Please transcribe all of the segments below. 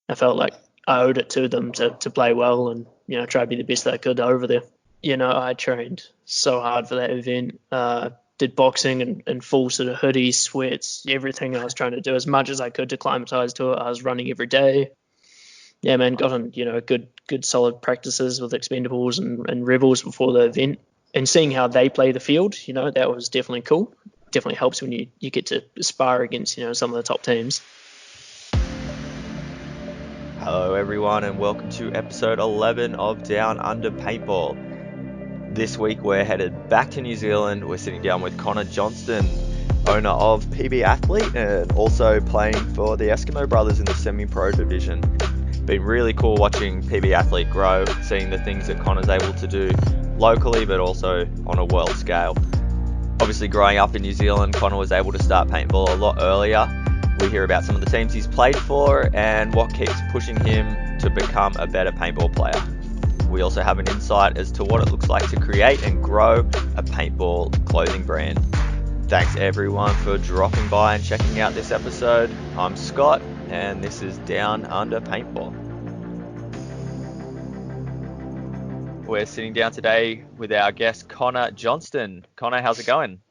I felt like I owed it to them to play well and, try to be the best that I could over there. I trained so hard for that event. Did boxing and full sort of hoodies, sweats, everything I was trying to do as much as I could to climatize to it. I was running every day. Yeah, man, got on, good solid practices with Expendables and Rebels before the event. And seeing how they play the field, that was definitely cool. Definitely helps when you get to spar against, some of the top teams. Hello everyone and welcome to episode 11 of Down Under Paintball. This week we're headed back to New Zealand. We're sitting down with Connor Johnston, owner of PB Athlete and also playing for the Eskimo Brothers in the semi-pro division. Been really cool watching PB Athlete grow, seeing the things that Connor's able to do locally but also on a world scale. Obviously growing up in New Zealand, Connor was able to start paintball a lot earlier. We hear about some of the teams he's played for and what keeps pushing him to become a better paintball player. We also have an insight as to what it looks like to create and grow a paintball clothing brand. Thanks everyone for dropping by and checking out this episode. I'm Scott and this is Down Under Paintball. We're sitting down today with our guest Connor Johnston. Connor, how's it going?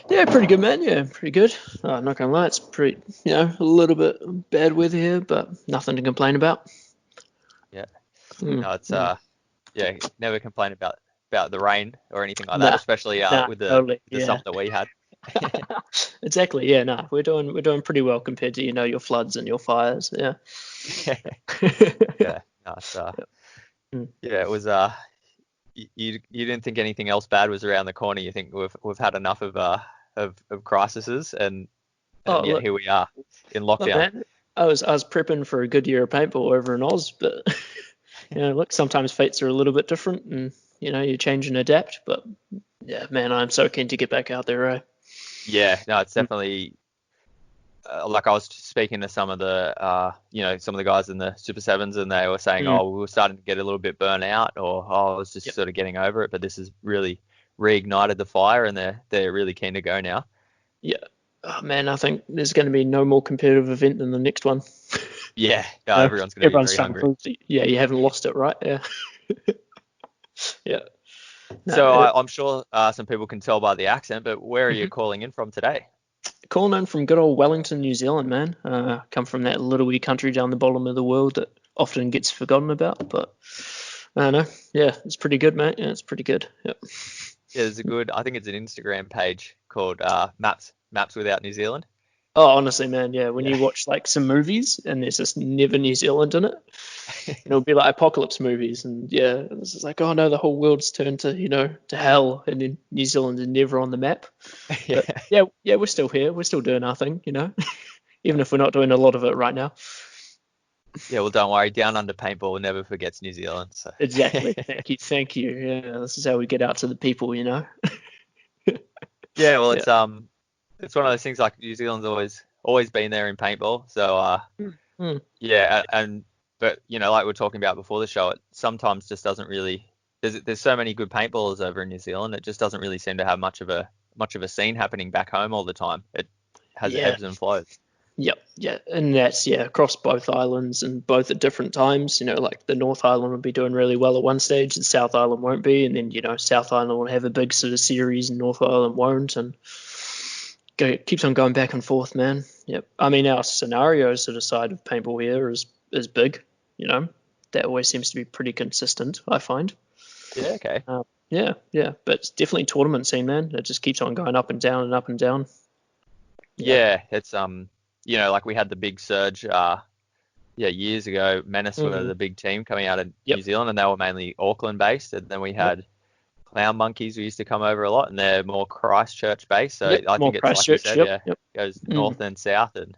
Yeah, pretty good, man. Yeah, pretty good. I'm not gonna lie, it's pretty, a little bit bad weather here, but nothing to complain about. Yeah. No, it's never complain about the rain or anything like that, especially with the totally, summer that we had. Exactly. Yeah, no, we're doing pretty well compared to your floods and your fires. Yeah. Yeah. No, it's, yeah, it was. You didn't think anything else bad was around the corner. You think we've had enough of crises, and look, here we are in lockdown. Look, man, I was prepping for a good year of paintball over in Oz, but look, sometimes fates are a little bit different, and you change and adapt. But yeah, man, I'm so keen to get back out there, right? Yeah, no, it's definitely like I was speaking to some of the some of the guys in the Super Sevens, and they were saying, we were starting to get a little bit burnt out, or I was just sort of getting over it. But this has really reignited the fire, and they're really keen to go now. Yeah. Oh, man, I think there's going to be no more competitive event than the next one. Yeah, everyone's going to be very hungry. You haven't lost it, right? Yeah. Yeah. No, so I'm sure some people can tell by the accent, but where are you calling in from today? Calling in from good old Wellington, New Zealand, man. Come from that little wee country down the bottom of the world that often gets forgotten about, but I don't know. Yeah, it's pretty good, mate. Yeah, it's pretty good. Yep. Yeah, there's I think it's an Instagram page called Maps Without New Zealand. Oh, honestly, man, yeah. When you watch like some movies and there's just never New Zealand in it, it'll be like apocalypse movies, and yeah, it's just like, oh no, the whole world's turned to to hell, and then New Zealand is never on the map. But yeah, we're still here, we're still doing our thing, even if we're not doing a lot of it right now. Yeah, well, don't worry, Down Under Paintball never forgets New Zealand. So. Exactly. Thank you. Yeah, this is how we get out to the people, Yeah, well, it's one of those things, like New Zealand's always been there in paintball. So yeah, but like we were talking about before the show, it sometimes just doesn't really. There's so many good paintballers over in New Zealand. It just doesn't really seem to have much of a scene happening back home all the time. It has ebbs and flows. Yep, yeah, and that's across both islands and both at different times. Like the North Island will be doing really well at one stage, the South Island won't be, and then South Island will have a big sort of series, and North Island won't, and keeps on going back and forth, man. Yep. I mean, our scenario sort of side of paintball here is big. That always seems to be pretty consistent, I find. Yeah. Okay. Yeah, but it's definitely tournament scene, man. It just keeps on going up and down and up and down. Yeah, it's like we had the big surge years ago. Menace were the big team coming out of New Zealand, and they were mainly Auckland based, and then we had Clown Monkeys who used to come over a lot, and they're more Christchurch based, so I think it's like you said, goes north and south and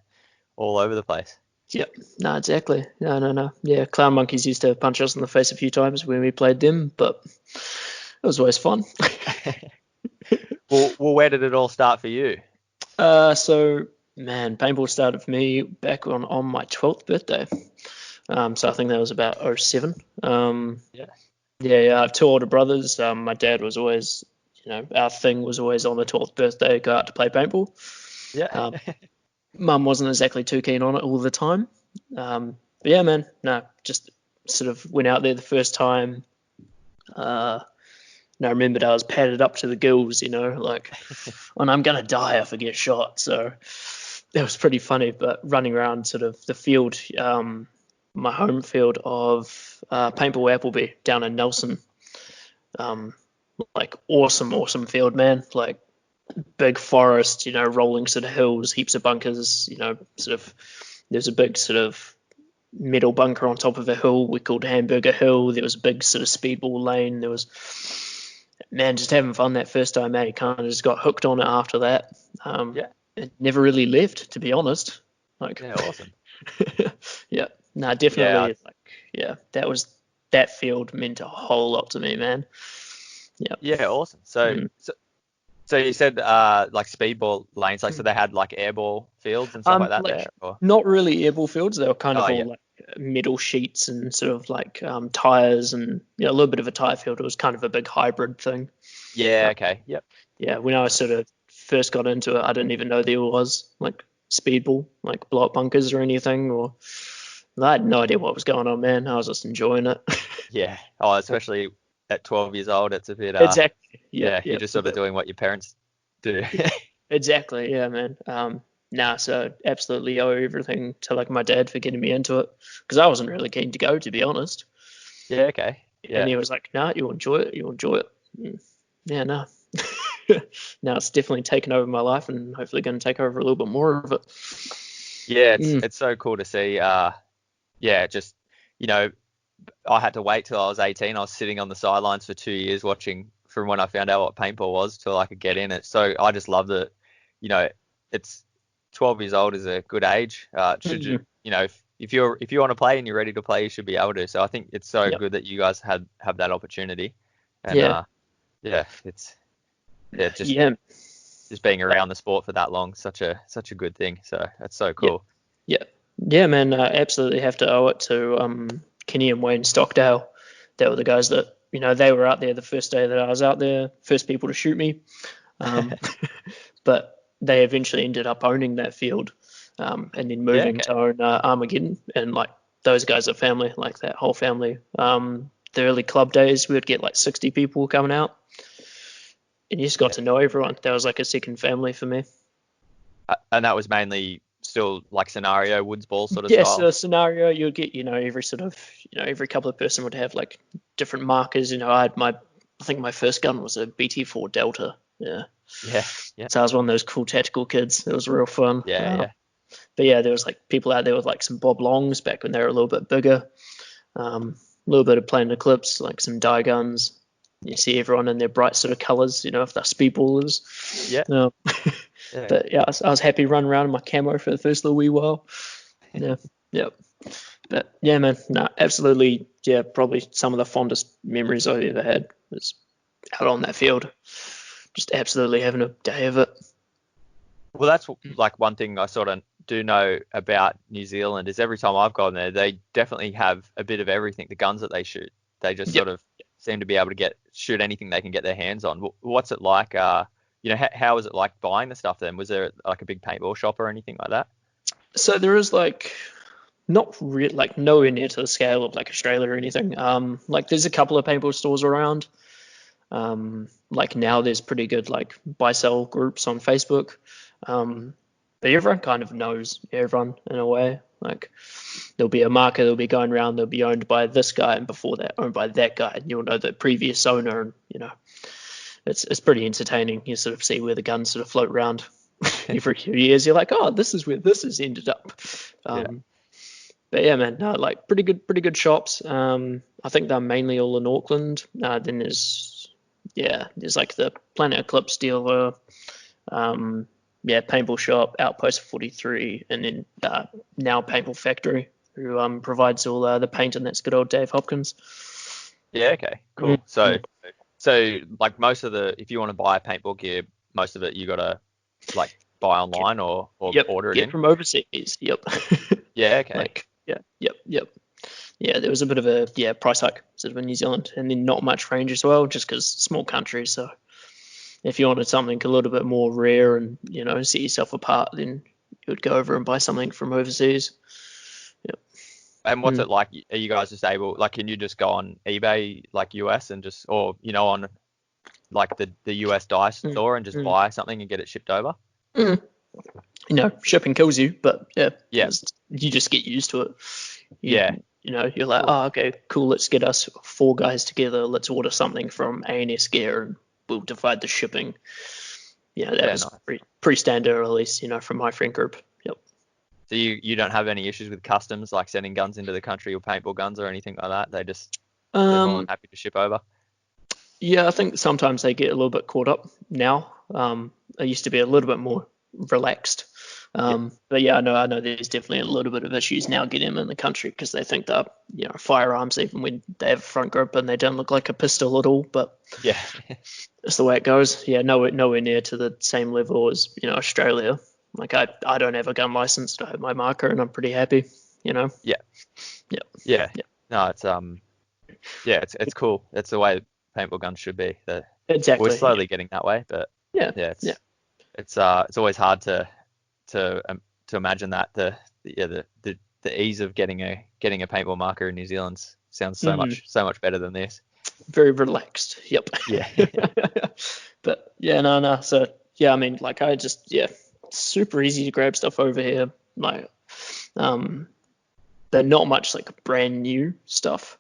all over the place. Yep. No, exactly. No. Yeah, Clown Monkeys used to punch us in the face a few times when we played them, but it was always fun. Well, where did it all start for you? So, man, paintball started for me back on my 12th birthday. So I think that was about 2007. Yeah, I have two older brothers. My dad was always, our thing was always on the 12th birthday, go out to play paintball. Yeah. Mum wasn't exactly too keen on it all the time. But yeah, man, no, just sort of went out there the first time. And I remembered I was padded up to the gills, like when I'm gonna die if I get shot. So that was pretty funny. But running around sort of the field, my home field of Paintball Appleby down in Nelson, like awesome field, man. Like big forest, rolling sort of hills, heaps of bunkers, sort of. There's a big sort of metal bunker on top of a hill we called Hamburger Hill. There was a big sort of speedball lane. There was, man, just having fun that first time, mate. Kind of just got hooked on it after that. Yeah. It never really left, to be honest. Like, Yeah, awesome. yeah, no, definitely. That field meant a whole lot to me, man. Yeah. Yeah, awesome. So you said like speedball lanes, like so they had like airball fields and stuff like that there, or? Not really airball fields. They were kind of Oh, all yeah. like metal sheets and sort of like tires and a little bit of a tire field. It was kind of a big hybrid thing. Yeah. Okay. Yep. Yeah, when I sort of first got into it, I didn't even know there was like speedball, like blow up bunkers or anything, or I had no idea what was going on, man. I was just enjoying it. Yeah. Oh, especially at 12 years old, it's a bit Exactly. yeah, you're Yeah. just sort of doing what your parents do. Exactly. Yeah, man. So absolutely owe everything to like my dad for getting me into it because I wasn't really keen to go, to be honest. Yeah. Okay. Yeah. And he was like, "Nah, you'll enjoy it. You'll enjoy it." Yeah, no. Now it's definitely taken over my life and hopefully going to take over a little bit more of it. Yeah, it's so cool to see. Yeah, just I had to wait till I was 18. I was sitting on the sidelines for 2 years watching from when I found out what paintball was till I could get in it. So I just love that. It's 12 years old is a good age. Should you, if you want to play and you're ready to play, you should be able to. So I think it's so good that you guys have that opportunity. And just being around the sport for that long, such a good thing. So that's so cool. Yeah, man. Absolutely have to owe it to Kenny and Wayne Stockdale. They were the guys that they were out there the first day that I was out there, first people to shoot me. But they eventually ended up owning that field, and then moving to own Armageddon. And like those guys are family, like that whole family. The early club days, we would get like 60 people coming out, and you just got to know everyone. That was like a second family for me. And that was mainly still like scenario woods ball sort of style? So scenario, you'd get, every sort of, every couple of person would have like different markers. I think my first gun was a BT4 Delta. Yeah. So I was one of those cool tactical kids. It was real fun. Yeah. But yeah, there was like people out there with like some Bob Longs back when they were a little bit bigger. A little bit of Planet Eclipse, like some dye guns. You see everyone in their bright sort of colors, if they're speedballers. Yeah. But yeah, I was happy running around in my camo for the first little wee while. Yeah. But yeah, man, no, absolutely. Yeah, probably some of the fondest memories I've ever had was out on that field. Just absolutely having a day of it. Well, that's like one thing I sort of do know about New Zealand is every time I've gone there, they definitely have a bit of everything. The guns that they shoot, they just sort of seem to be able to shoot anything they can get their hands on. What's it like? How is it like buying the stuff then? Was there like a big paintball shop or anything like that? So there is like not really like nowhere near to the scale of like Australia or anything. Like there's a couple of paintball stores around. Like now there's pretty good like buy sell groups on Facebook. But everyone kind of knows everyone in a way. Like there'll be a marker that'll be going around, they'll be owned by this guy, and before that owned by that guy, and you'll know the previous owner, and it's pretty entertaining. You sort of see where the guns sort of float around every few years. You're like, oh, this is where this has ended up. But yeah, man, no, like pretty good shops. I think they're mainly all in Auckland. Then there's like the Planet Eclipse dealer, Paintball Shop, Outpost 43, and then now Paintball Factory, who provides all the paint, and that's good old Dave Hopkins. Yeah, okay, cool. So like most of if you want to buy paintball gear, most of it you gotta like buy online or order it in from overseas. Yep. Yeah. Okay. Yep. Yeah, there was a bit of a price hike sort of in New Zealand, and then not much range as well, just because small country. So if you wanted something a little bit more rare and set yourself apart, then you would go over and buy something from overseas. Yep. And what's Mm, it like? Are you guys just able, like, can you just go on eBay, like US, and just, or, on like the US dice mm, store and just mm, buy something and get it shipped over? mm. Shipping kills you, but yeah, Yeah. you just get used to it. Yeah. You're like, Cool. oh, okay, cool. Let's get us 4 guys together. Let's order something from A&S Gear, and we'll divide the shipping. Yeah, that Yeah, was nice. pretty standard, at least, from my friend group. Yep. So you don't have any issues with customs, like sending guns into the country or paintball guns or anything like that? They're more than Um, happy to ship over. yeah, I think sometimes they get a little bit caught up now. I used to be a little bit more relaxed. Yeah. But yeah, I know there's definitely a little bit of issues now getting them in the country because they think they're, firearms even when they have a front grip and they don't look like a pistol at all. But Yeah. that's the way it goes. Yeah, nowhere near to the same level as, Australia. Like I don't have a gun license. I have my marker and I'm pretty happy, Yeah. Yeah. Yeah. Yeah. No, it's cool. That's the way paintball guns should be. We're Exactly. slowly getting that way, but Yeah. yeah, Yeah. it's always hard to imagine that the ease of getting a paintball marker in New Zealand sounds so Mm, much better than this. very relaxed. Yep. Yeah. But yeah, no. So yeah, I mean, like super easy to grab stuff over here. Like, they're not much like brand new stuff.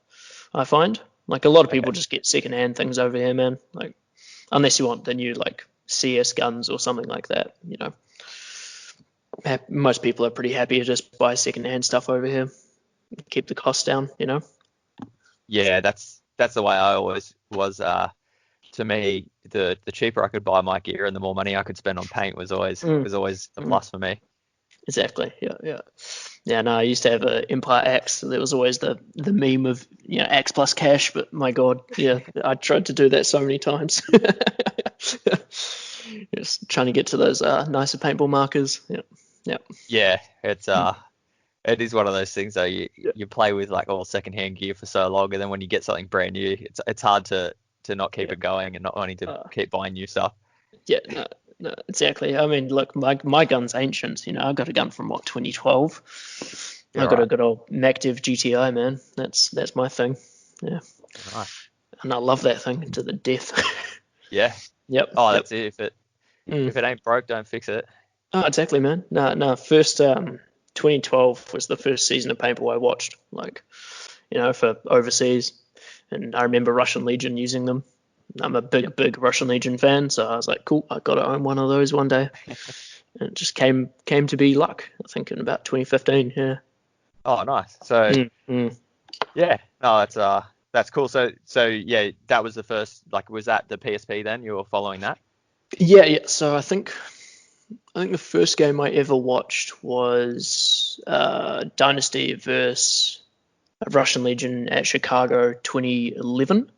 I find like a lot of people Okay. just get secondhand things over here, man. Like, unless you want the new like CS guns or something like that, most people are pretty happy to just buy secondhand stuff over here, keep the costs down. Yeah, that's the way I always was. To me, the cheaper I could buy my gear and the more money I could spend on paint was always Mm, a mm, plus for me. exactly. Yeah. No, I used to have an Empire Axe. So there was always the meme of Axe plus cash, but my God, yeah, I tried to do that so many times. Just trying to get to those nicer paintball markers. Yeah. Yeah, it is one of those things though. You play with like all secondhand gear for so long, and then when you get something brand new, it's hard to not keep Yeah. it going and not wanting to Uh, keep buying new stuff. yeah, no, exactly. I mean, look, my gun's ancient. I got a gun from 2012. Yeah, I got a right. good old MacDiv GTI, man. That's my thing. Yeah, Nice. and I love that thing to the death. Yeah. Yep, Oh, yep. that's it. Mm. If it ain't broke, don't fix it. Oh, exactly, man. No. First, 2012 was the first season of paintball I watched. Like, for overseas, and I remember Russian Legion using them. I'm a Yep. big Russian Legion fan, so I was like, cool, I got to own one of those one day. And it just came to be luck. I think in about 2015. Yeah. Oh, nice. So Mm. yeah, no, that's cool. So yeah, that was the first. Like, was that the PSP then? You were following that? Yeah. So I think the first game I ever watched was Dynasty versus Russian Legion at Chicago 2011,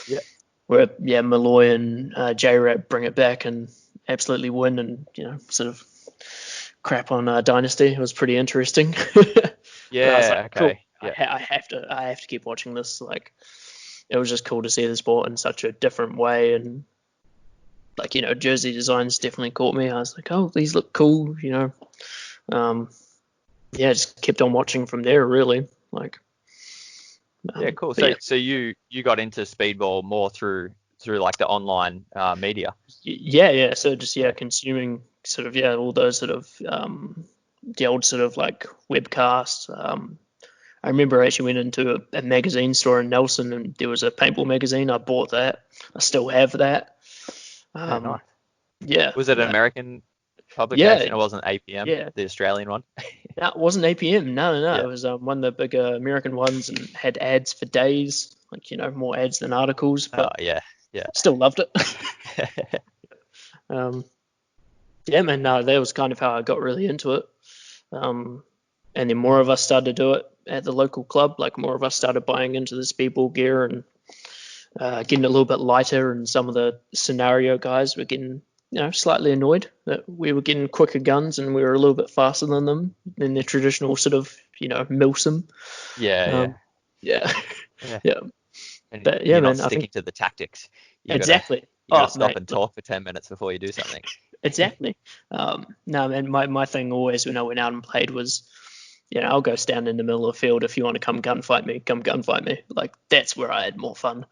Yeah. where Malloy and J-Rap bring it back and absolutely win, and sort of crap on Dynasty. It was pretty interesting. But I was like, Yeah. cool. Okay. Yeah. I have to keep watching this. Like, it was just cool to see the sport in such a different way, and like jersey designs definitely caught me. I was like, oh, these look cool. Um, just kept on watching from there. Really, like, Yeah. Cool. but So yeah, you got into speedball more through like the online media. yeah. So just consuming sort of all those sort of the old sort of like webcasts. I remember I actually went into a magazine store in Nelson, and there was a paintball magazine. I bought that. I still have that. Yeah. Nice. Yeah, Was it an American yeah, publication? It wasn't APM, yeah. the Australian one. No, it wasn't APM. No. Yeah. It was one of the bigger American ones, and had ads for days. Like more ads than articles, Oh, but yeah. Yeah. still loved it. um, yeah, man. No, that was kind of how I got really into it. And then more of us started to do it at the local club. Like, more of us started buying into the speedball gear and getting a little bit lighter. And some of the scenario guys were getting slightly annoyed that we were getting quicker guns and we were a little bit faster than them in their traditional sort of milsim. Yeah. Yeah. Yeah, Yeah. yeah. And But yeah, you're not man, I sticking think to the tactics. exactly. You Oh, gotta stop mate, and look, talk for 10 minutes before you do something. exactly. No, man, my thing always when I went out and played was I'll go stand in the middle of the field. If you want to come gunfight me, come gunfight me. Like, that's where I had more fun.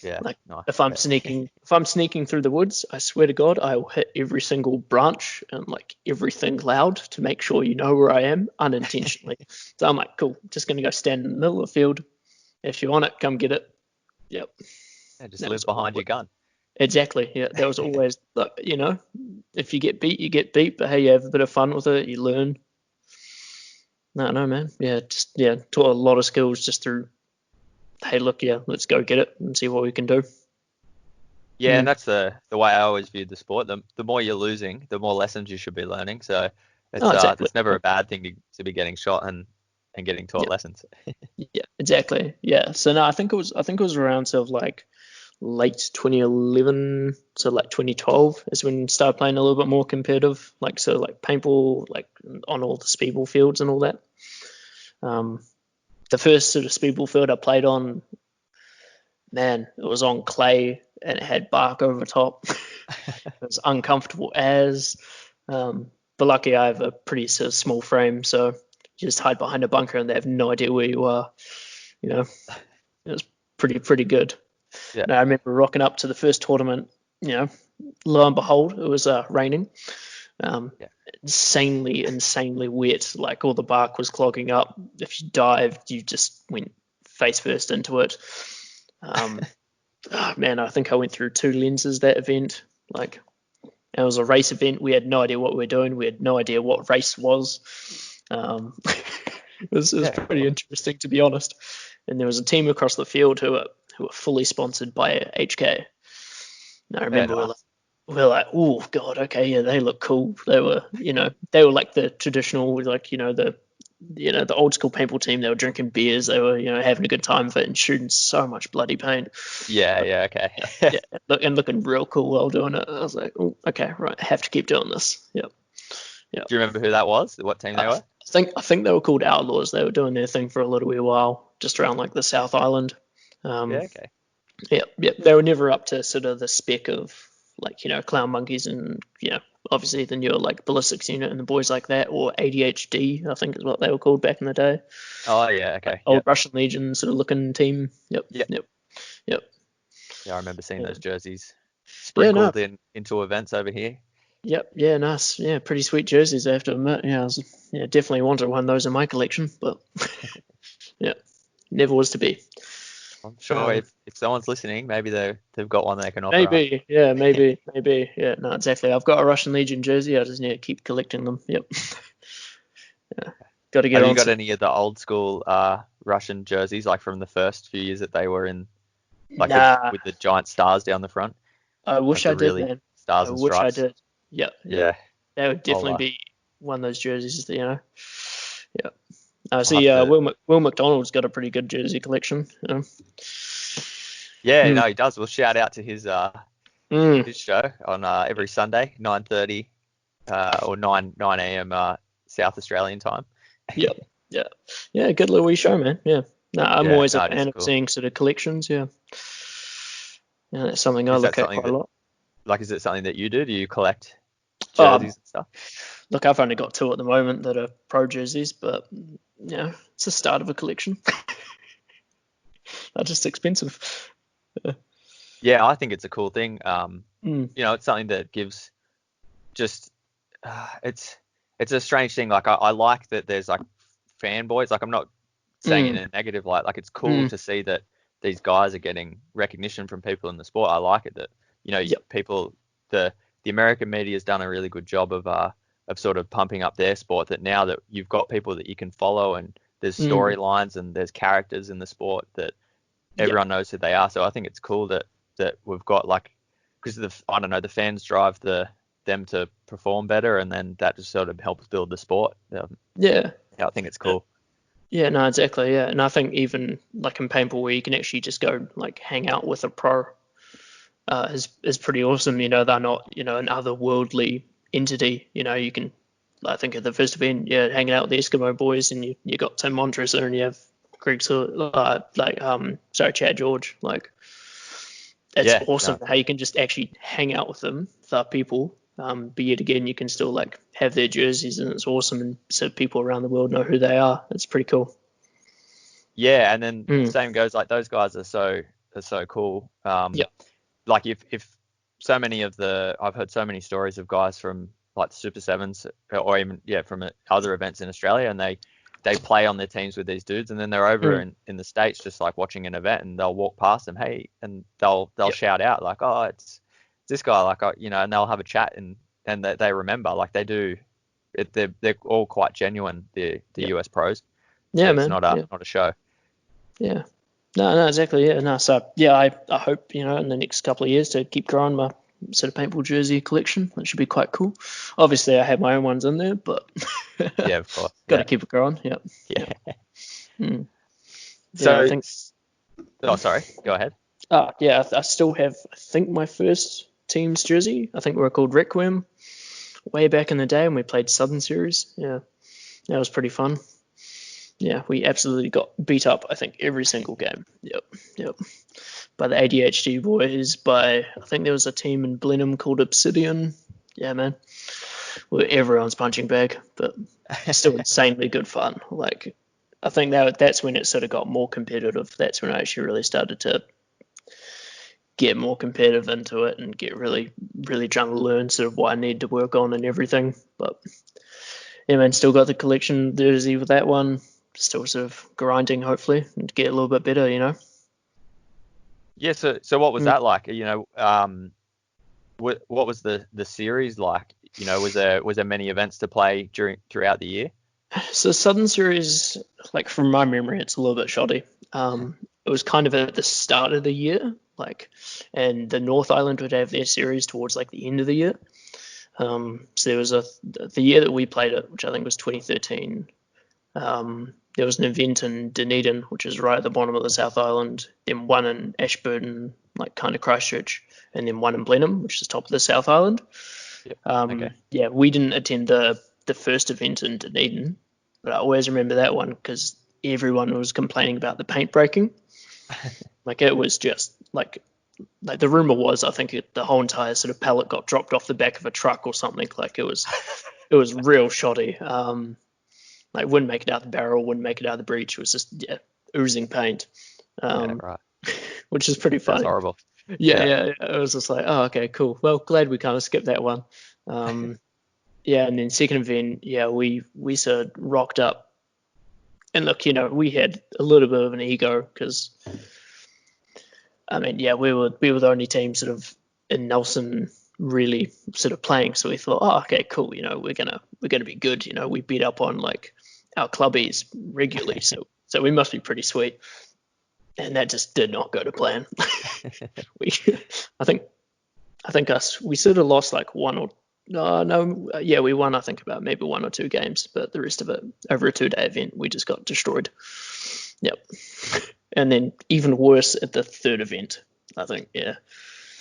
Yeah. Like, Nice. if I'm sneaking through the woods, I swear to God, I will hit every single branch and like everything loud to make sure you know where I am unintentionally. So I'm like, cool, just gonna go stand in the middle of the field. If you want it, come get it. Yep. Yeah, just That live was behind your gun. exactly. Yeah, that was always like, if you get beat, you get beat, but hey, you have a bit of fun with it, you learn. No, man. Yeah, taught a lot of skills just through, hey, look, yeah, let's go get it and see what we can do. Yeah, and that's the way I always viewed the sport. The more you're losing, the more lessons you should be learning. So Exactly. it's never a bad thing to be getting shot and getting taught Yeah, lessons. yeah, exactly. Yeah. So no, I think it was around sort of like late 2011 to like 2012 is when I started playing a little bit more competitive, like so like paintball, like on all the speedball fields and all that. Um, the first sort of speedball field I played on, man, it was on clay and it had bark over top. It was uncomfortable as, but lucky I have a pretty sort of small frame, so you just hide behind a bunker and they have no idea where you are. You know, it was pretty good. Yeah. And I remember rocking up to the first tournament. Lo and behold, it was raining. Yeah. Insanely wet. Like all the bark was clogging up. If you dived, you just went face first into it. Man, I think I went through 2 lenses that event. Like, it was a race event. We had no idea what we were doing. We had no idea what race was. It was pretty interesting, to be honest. And there was a team across the field who were fully sponsored by HK. And I remember we were like, oh god, okay, yeah, they look cool. They were, like the traditional, like the old school paintball team. They were drinking beers. They were, having a good time of it and shooting so much bloody paint. Yeah, okay. Yeah, and looking real cool while doing it. I was like, oh, okay, right, I have to keep doing this. Yep. Do you remember who that was? What team they were? I think they were called Outlaws. They were doing their thing for a little wee while, just around like the South Island. Okay. Yeah. They were never up to sort of the spec of like Clown Monkeys and obviously the newer like Ballistics Unit and the boys like that, or ADHD, I think is what they were called back in the day. Oh yeah, okay. Old Russian Legion sort of looking team. Yep. Yeah, I remember seeing those jerseys Yeah, no. sprinkled into events over here. Yep. Yeah, nice. Yeah, pretty sweet jerseys, I have to admit. Yeah, definitely wanted one of those in my collection, but yeah, never was to be. I'm sure if someone's listening, maybe they've got one they can offer Maybe, up. yeah, maybe, yeah, no, exactly. I've got a Russian Legion jersey. I just need to keep collecting them. Yep. Yeah, got to get Have on. you got any of the old school Russian jerseys, like from the first few years that they were in, like Nah, with the giant stars down the front? I wish Like the I did, really man. stars I and wish I stripes? did. Yep. Yeah. That would definitely I'll, be one of those jerseys, Yeah. I I'll have see. to. Will McDonald's got a pretty good jersey collection. Yeah, Mm. no, he does. We'll shout out to his Mm. his show on every Sunday, 9:30 or 9 a.m. South Australian time. Yep. Yeah. Good little wee show, man. Yeah. No, I'm Yeah, always a no, it is fan of cool. seeing sort of collections. Yeah. Yeah, that's something I Is that look at something quite a lot. is it something that you do? Do you collect Um, jerseys and stuff? Look, I've only got 2 at the moment that are pro jerseys, but it's the start of a collection. They're just expensive. Yeah, I think it's a cool thing. Mm. It's something that gives just it's a strange thing. Like I like that there's like fanboys. Like I'm not saying in Mm. a negative light. Like it's cool Mm. to see that these guys are getting recognition from people in the sport. I like it that Yep. people the American media has done a really good job of sort of pumping up their sport. That now that you've got people that you can follow and there's Mm. storylines and there's characters in the sport that Yep. everyone knows who they are. So I think it's cool that we've got like because I don't know the fans drive them to perform better and then that just sort of helps build the sport. Yeah. I think it's cool. Yeah, no, exactly. Yeah, and I think even like in paintball, where you can actually just go like hang out with a pro, is pretty awesome. They're not an otherworldly entity. You can, I think at the first event, hanging out with the Eskimo boys, and you got Tim Montresor and you have Greg, Chad George. Like, it's Yeah, awesome no, how you can just actually hang out with them, the people, But yet again, you can still like have their jerseys, and it's awesome, and so people around the world know who they are. It's pretty cool. Yeah, and then Mm. same goes, like those guys are so cool. Yeah. Like if so many of I've heard so many stories of guys from like the Super Sevens or even from other events in Australia, and they play on their teams with these dudes, and then they're over Mm. in the States just like watching an event, and they'll walk past them, hey, and they'll Yep. shout out like, oh, it's this guy, like, and they'll have a chat, and they remember, like they do. They're all quite genuine, the Yep. US pros, so Yeah, it's man. not Yeah. a show. Yeah. No, exactly. Yeah. No, so yeah, I hope, in the next couple of years to keep growing my sort of paintball jersey collection. That should be quite cool. Obviously, I have my own ones in there, but Yeah, of course. got Yeah. to keep it growing. Yep. Yeah. Yep. Mm. Yeah, I So, think. oh, sorry. Go ahead. Yeah, I still have. I think my first team's jersey. I think we were called Requiem way back in the day, and we played Southern Series. Yeah, that was pretty fun. Yeah, we absolutely got beat up, I think, every single game. Yep. By the ADHD boys, I think there was a team in Blenheim called Obsidian. Yeah, man. Where everyone's punching bag, but still insanely good fun. Like, I think that's when it sort of got more competitive. That's when I actually really started to get more competitive into it and get really, really trying to learn sort of what I need to work on and everything. But yeah, man, still got the collection jersey with that one. Still sort of grinding, hopefully, and get a little bit better. Yeah. So what was Mm. that like? What was the series like? Was there many events to play throughout the year? So Southern Series, like from my memory, it's a little bit shoddy. It was kind of at the start of the year, and the North Island would have their series towards like the end of the year. So there was the year that we played it, which I think was 2013. There was an event in Dunedin, which is right at the bottom of the South Island, then one in Ashburton, like kind of Christchurch, and then one in Blenheim, which is top of the South Island. Yep. Okay. Yeah, we didn't attend the first event in Dunedin, but I always remember that one because everyone was complaining about the paint breaking. Like it was just like the rumor was, I think the whole entire sort of pallet got dropped off the back of a truck or something. Like it was real shoddy. Like wouldn't make it out the barrel, wouldn't make it out the breech. It was just oozing paint, Yeah. Right. which is pretty That's funny. horrible. Yeah. It was just like, oh, okay, cool. Well, glad we kind of skipped that one. Yeah, and then second event, yeah, we sort of rocked up, and look, we had a little bit of an ego because, I mean, yeah, we were the only team sort of in Nelson really sort of playing, so we thought, oh, okay, cool, we're gonna be good, we beat up on like our clubbies regularly, so we must be pretty sweet, and that just did not go to plan. we, I think we sort of lost like one or no, yeah, we won I think about maybe one or two games, but the rest of it over a 2-day event we just got destroyed. Yep. And then even worse at the third event, I think. Yeah.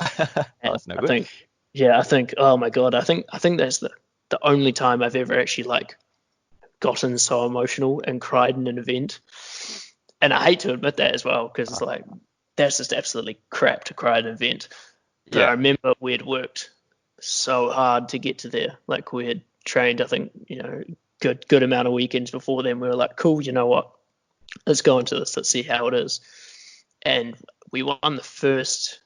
Oh, that's no I good. think. Yeah, I think. Oh my god, I think that's the only time I've ever actually like gotten so emotional and cried in an event. And I hate to admit that as well because it's like that's just absolutely crap to cry at an event. But I Yeah. remember we had worked so hard to get to there. Like we had trained, I think, good amount of weekends before then. We were like, cool, you know what? Let's go into this. Let's see how it is. And we won the first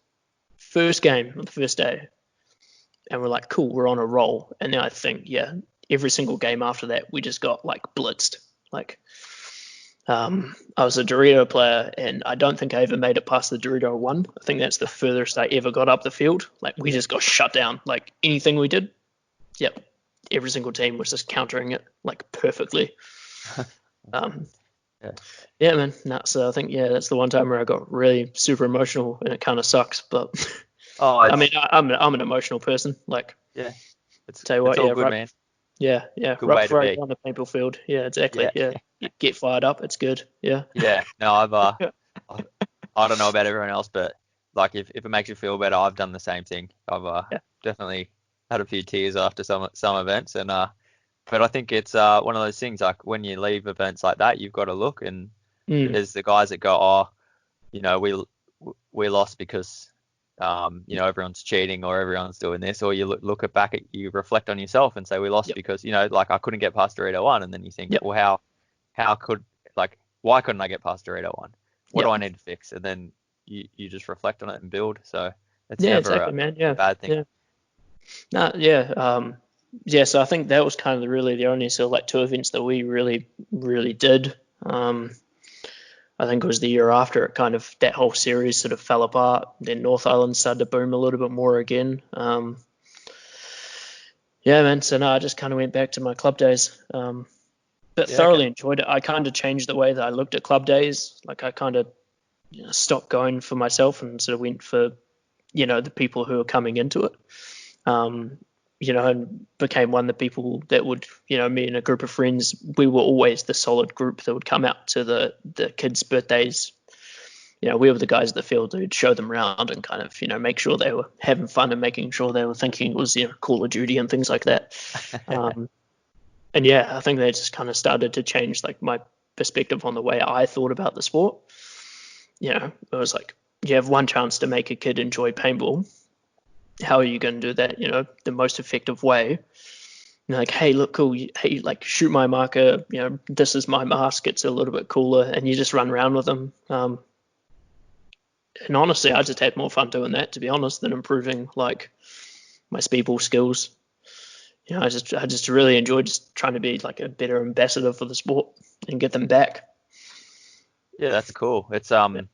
game on the first day. And we're like, cool, we're on a roll. And then I think, yeah, every single game after that, we just got like blitzed. Like, I was a Dorito player, and I don't think I ever made it past the Dorito 1. I think that's the furthest I ever got up the field. Like, we just got shut down. Like, anything we did, yep, every single team was just countering it, like, perfectly. Yeah, man. No, so I think, yeah, that's the one time where I got really super emotional, and it kind of sucks. But, Oh, I mean, I'm an emotional person. Like, yeah. It's tell you what, all yeah, good, right. man. Yeah, Good right way to before I be. go on the paintball field. Yeah, exactly. Yeah. Yeah, get fired up. It's good. Yeah. Yeah. No, I don't know about everyone else, but like if it makes you feel better, I've done the same thing. I've Yeah. definitely had a few tears after some events, and but I think it's one of those things, like when you leave events like that, you've got to look, and Mm. there's the guys that go, oh, we lost because everyone's cheating or everyone's doing this, or you you reflect on yourself and say we lost Yep. because, like I couldn't get past Dorito 1, and then you think, Yep. well, why couldn't I get past Dorito 1? What do Yep. I need to fix? And then you just reflect on it and build. So it's Yeah, never exactly, man. Yeah. a bad thing. Yeah. No, yeah. Yeah, so I think that was kind of really the only sort of like two events that we really, really did. I think it was the year after it kind of, that whole series sort of fell apart. Then North Island started to boom a little bit more again. Yeah, man. So no, I just kind of went back to my club days. But thoroughly enjoyed it. I kind of changed the way that I looked at club days. Like I kind of stopped going for myself and sort of went for, the people who are coming into it. And became one of the people that would, me and a group of friends, we were always the solid group that would come out to the kids' birthdays. We were the guys at the field who'd show them around and kind of, make sure they were having fun and making sure they were thinking it was, Call of Duty and things like that. And yeah, I think they just kind of started to change like my perspective on the way I thought about the sport. It was like, you have one chance to make a kid enjoy paintball. How are you going to do that? The most effective way. Like, hey, look cool. Hey, like, shoot my marker. This is my mask. It's a little bit cooler, and you just run around with them. And honestly, I just had more fun doing that, to be honest, than improving like my speedball skills. I just really enjoyed just trying to be like a better ambassador for the sport and get them back. Yeah, that's cool. It's something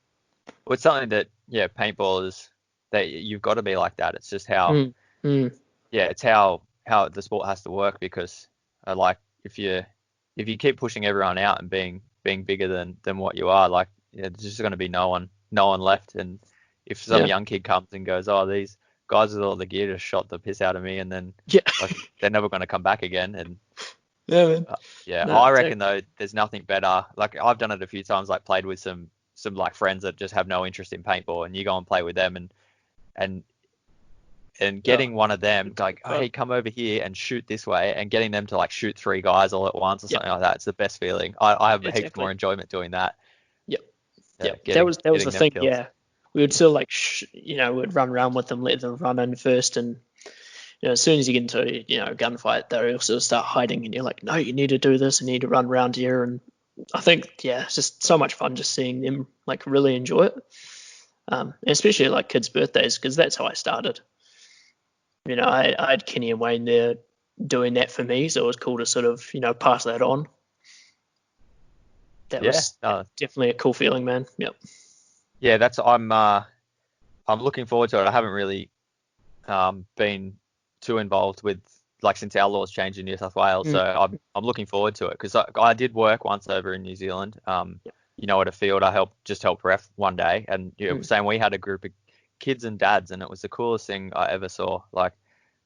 that paintball is, that you've got to be like that. It's just how it's how the sport has to work, because like if you keep pushing everyone out and being bigger than what you are, like there's just going to be no one left. And if some young kid comes and goes, oh, these guys with all the gear just shot the piss out of me, and then like, they're never going to come back again. And yeah, man. No, I reckon though there's nothing better. Like I've done it a few times, like played with some like friends that just have no interest in paintball, and you go and play with them, and getting one of them like, oh, hey, come over here and shoot this way, and getting them to like shoot 3 guys all at once or something like that. It's the best feeling. I have heaps more enjoyment doing that. Yep. That was the thing. Kills. Yeah, we would still like we'd run around with them, let them run in first, and as soon as you get into a gunfight, they also start hiding, and you're like, no, you need to do this, you need to run around here. And I think it's just so much fun just seeing them like really enjoy it, especially like kids' birthdays, because that's how I started. I had Kenny and Wayne there doing that for me, so it was cool to sort of pass that on. That was definitely a cool feeling, man. Yep. Yeah, that's I'm looking forward to it. I haven't really been too involved with, like, since our laws changed in New South Wales, so I'm looking forward to it, because I did work once over in New Zealand. At a field, I helped ref one day, and saying we had a group of kids and dads, and it was the coolest thing I ever saw. Like,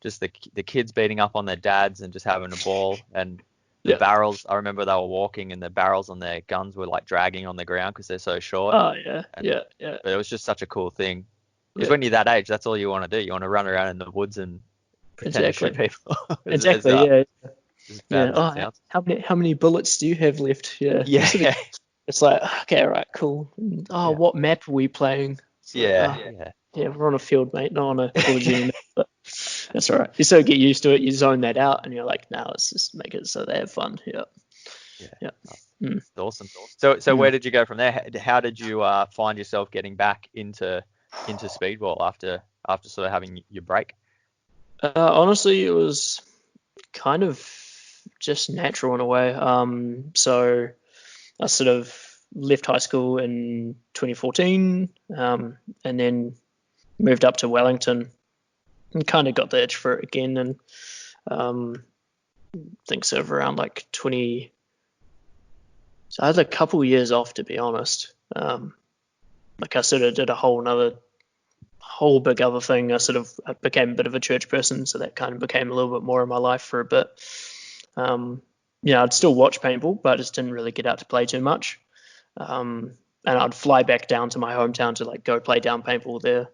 just the kids beating up on their dads and just having a ball. And the barrels, I remember they were walking, and the barrels on their guns were like dragging on the ground because they're so short. Oh yeah, yeah. But it was just such a cool thing, because when you're that age, that's all you want to do. You want to run around in the woods and pretend to shoot people. Exactly. Yeah. How many bullets do you have left? Yeah. Yeah. It's like, okay, all right, cool. What map are we playing? Yeah, we're on a field, mate, not on a Call of Duty map, but that's all right. You sort of get used to it, you zone that out, and you're like, no, let's just make it so they have fun. Yeah. That's awesome. So where did you go from there? How did you find yourself getting back into speedball after sort of having your break? Honestly, it was kind of just natural in a way. So I sort of left high school in 2014, and then moved up to Wellington and kind of got the itch for it again. And I think sort of around like 20. So I had a couple years off, to be honest. Like I sort of did a whole big other thing. I became a bit of a church person, so that kind of became a little bit more of my life for a bit. I'd still watch paintball, but I just didn't really get out to play too much. And I'd fly back down to my hometown to like go play down paintball there.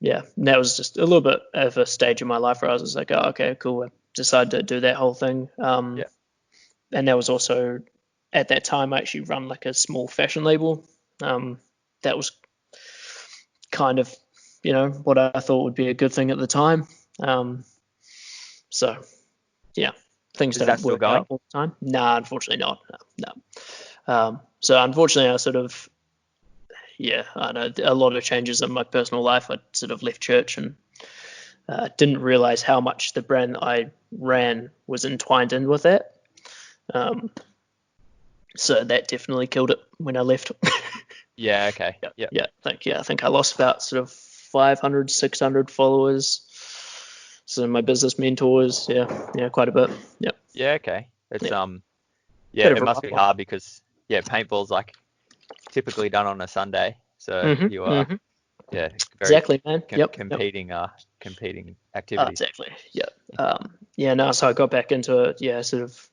Yeah, and that was just a little bit of a stage in my life where I was just like, oh, okay, cool. I decided to do that whole thing. And that was also, at that time, I actually run like a small fashion label. That was kind of, what I thought would be a good thing at the time. So, yeah, things Is that don't still work going? out all the time. Nah, unfortunately not. No. So unfortunately, I sort of, I know a lot of changes in my personal life. I sort of left church and didn't realize how much the brand that I ran was entwined in with that. So that definitely killed it when I left. Yeah. Okay. Yeah. I think I lost about sort of 500, 600 followers. So my business mentors, quite a bit. Yep. Yeah. Okay. It's Bit of it a must rough be one. hard because paintball's like typically done on a Sunday, so you are very Exactly, man. Yep. competing activities. Exactly. Yep. No. So I got back into it. Yeah, sort of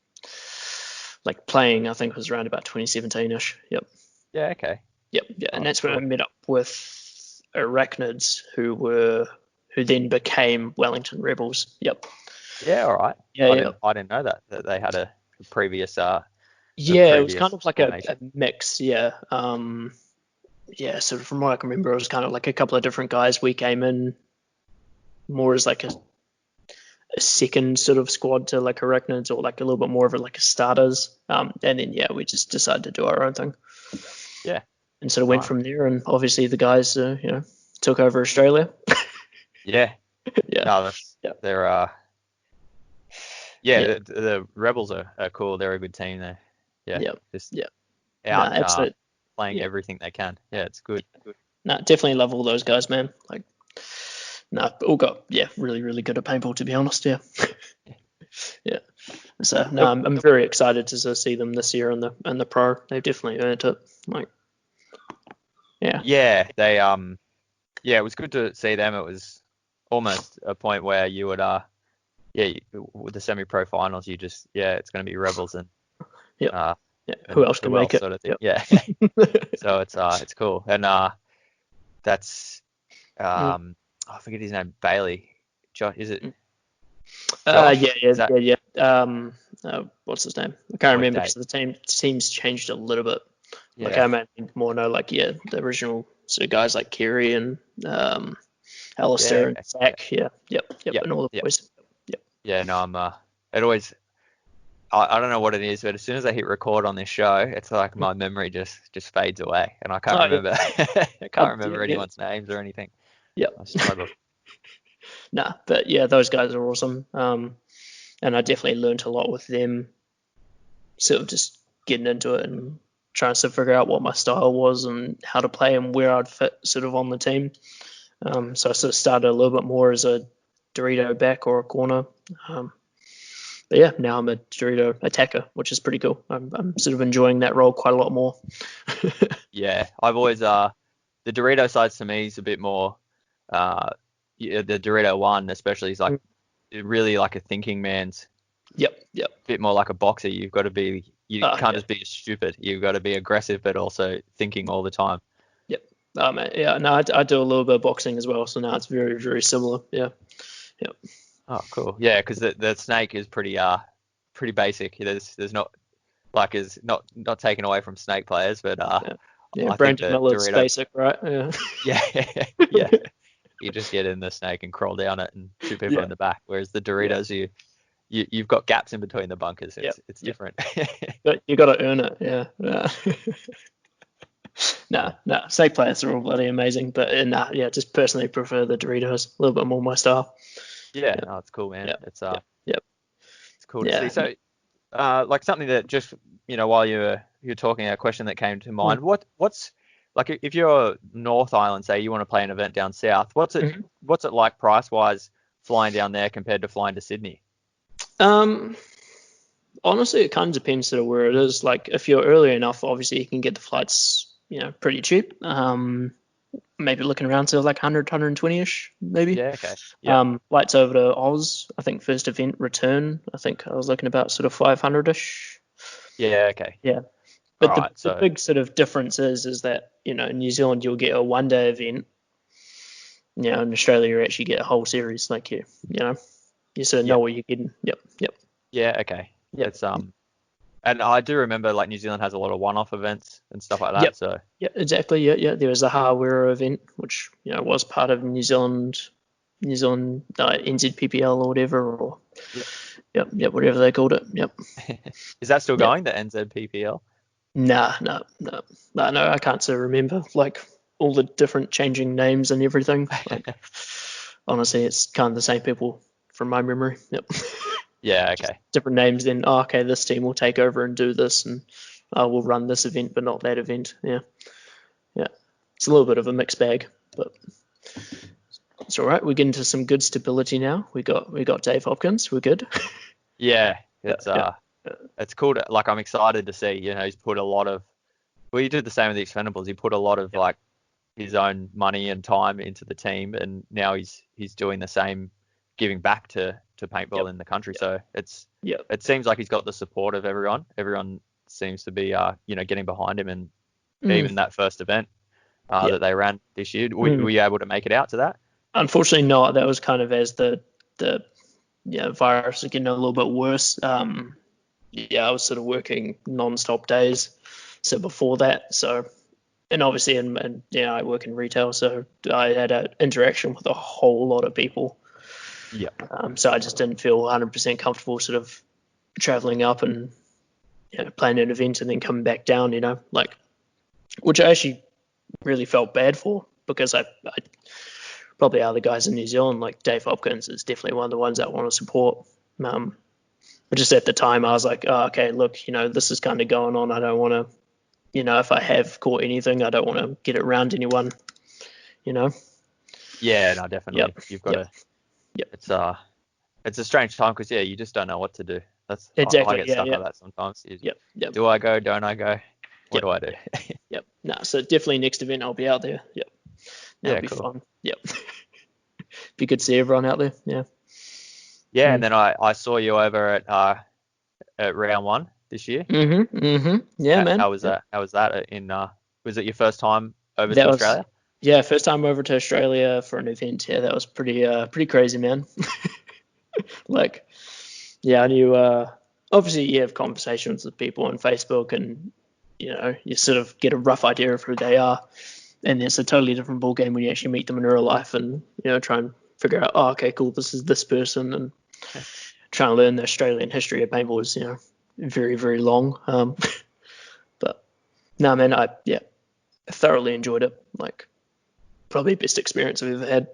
like playing. I think it was around about 2017ish. Yep. Yeah. Okay. Yep. Yeah, and that's Cool. when I met up with Arachnids, who then became Wellington Rebels. Yep. Yeah. All right. Yeah. I didn't know that they had a previous Yeah, it was kind of like a formation. mix. Yeah. So from what I can remember, it was kind of like a couple of different guys. We came in more as like a second sort of squad to like Arachnids, or like a little bit more of a starters. And then we just decided to do our own thing. Yeah. And sort of went from there. And obviously the guys, took over Australia. Yeah. Yeah. No, they're Yeah. the Rebels are cool. They're a good team there. Yeah. Yeah. Just Yeah. out Absolutely. playing everything they can. Yeah, it's good. Definitely love all those guys, man. Like, all got really, really good at paintball, to be honest. Yeah. Yeah. So I'm very excited to sort of see them this year in the pro. They've definitely earned it. Like, yeah. Yeah, they it was good to see them. It was almost a point where you would with the semi-pro finals, you just it's going to be Rebels and Who else can make it? sort of thing. Yep. Yeah. So it's cool. And that's I forget his name, Bailey. Is it? Josh? What's his name? I can't remember because the team's changed a little bit. Yeah. Like I might more know the original sort of guys like Kerry and Alistair and Zach. Yep, and all the boys. Yep. Yeah, no, it always, I don't know what it is, but as soon as I hit record on this show, it's like my memory just fades away, and I can't remember. I can't remember anyone's names or anything. Yep. I struggle. But those guys are awesome. And I definitely learned a lot with them. Sort of just getting into it and trying to figure out what my style was and how to play and where I'd fit sort of on the team. So I sort of started a little bit more as a Dorito back or a corner. But now I'm a Dorito attacker, which is pretty cool. I'm sort of enjoying that role quite a lot more. Yeah, I've always the Dorito side to me is a bit more the Dorito one especially is like really like a thinking man's. Yep. Bit more like a boxer. You've got to be. You can't just be stupid. You've got to be aggressive, but also thinking all the time. Yep. I do a little bit of boxing as well, so now it's very, very similar. Yeah. Yep. Oh, cool. Yeah, because the snake is pretty basic. There's not like is not taken away from snake players, but Brandon Miller's Dorito, basic, right? Yeah. You just get in the snake and crawl down it and shoot people in the back. Whereas the Doritos, you've got gaps in between the bunkers. It's different. But you got to earn it. Yeah. Snake players are all bloody amazing, but just personally prefer the Doritos. A little bit more my style. Yeah, no, it's cool, man. It's it's cool to see. So, like something that just while you're talking, a question that came to mind. What's like if you're North Island, say you want to play an event down south, what's it like price wise flying down there compared to flying to Sydney? Honestly, it kind of depends sort of where it is. Like if you're early enough, obviously you can get the flights, pretty cheap. Maybe looking around to like 100, 120-ish, maybe. Yeah, okay. Yeah. Flights over to Oz, I think first event return, I think I was looking about sort of 500-ish. Yeah, okay. Yeah. But the big sort of difference is that, in New Zealand, you'll get a one-day event. In Australia, you actually get a whole series. Like you sort of know what you're getting. Yep. Yeah, okay. Yep. And I do remember like New Zealand has a lot of one-off events and stuff like that. Yep. So Yeah, exactly. Yeah, yeah. There was a hardware event, which was part of New Zealand NZPPL or whatever, or yeah. yep, whatever they called it. Yep. Is that still Yep. going, the NZPPL? Nah, no, no, no. I can't so remember like all the different changing names and everything. Like, honestly, it's kind of the same people from my memory. Yep. Yeah, Just okay. different names. Then, okay, this team will take over and do this, and I will run this event, but not that event. Yeah, yeah. It's a little bit of a mixed bag, but it's all right. We're getting to some good stability now. We got Dave Hopkins. We're good. Yeah, Yeah, it's yeah, it's cool to, like, I'm excited to see, he's put a lot of, well, he did the same with the Expendables. He put a lot of yeah, like his own money and time into the team, and now he's doing the same, giving back to yep, paintball in the country. yep, So yep. it seems like he's got the support of everyone. Everyone seems to be getting behind him, and Mm, even that first event yep. that they ran this year, Mm. were you able to make it out to that? Unfortunately, not. That was kind of as the virus was getting a little bit worse. I was sort of working non-stop days. So before that, and obviously, I work in retail, so I had an interaction with a whole lot of people. Yeah. So I just didn't feel 100% comfortable sort of traveling up and playing an event and then coming back down, like, which I actually really felt bad for because I probably other guys in New Zealand, like Dave Hopkins, is definitely one of the ones I want to support. Um, but just at the time, I was like, oh, okay, look, this is kind of going on. I don't want to, if I have caught anything, I don't want to get it around anyone, you know? Yeah, no, definitely. Yep, You've got yep, to. yep. It's a strange time because you just don't know what to do. I Exactly. get Yeah, stuck yeah. like that sometimes. Yep, yep, Do I go? Don't I go? What yep, do I do? yep. No, so definitely next event I'll be out there. Yep. That'll Yeah, be cool. fun. Yep. Be good to see everyone out there. Yeah. Yeah, and Mm. then I saw you over at round one this year. Yeah, man. How was Yep. that? How was that was it your first time over That to was Australia? yeah, first time over to Australia for an event. Yeah, that was pretty crazy, man. Like, yeah, I knew. Obviously, you have conversations with people on Facebook, and you sort of get a rough idea of who they are. And it's a totally different ball game when you actually meet them in real life, and try and figure out, oh, okay, cool, this is this person, and trying to learn the Australian history of paintball is very very long. But no, man, I thoroughly enjoyed it. Like, probably best experience I've ever had.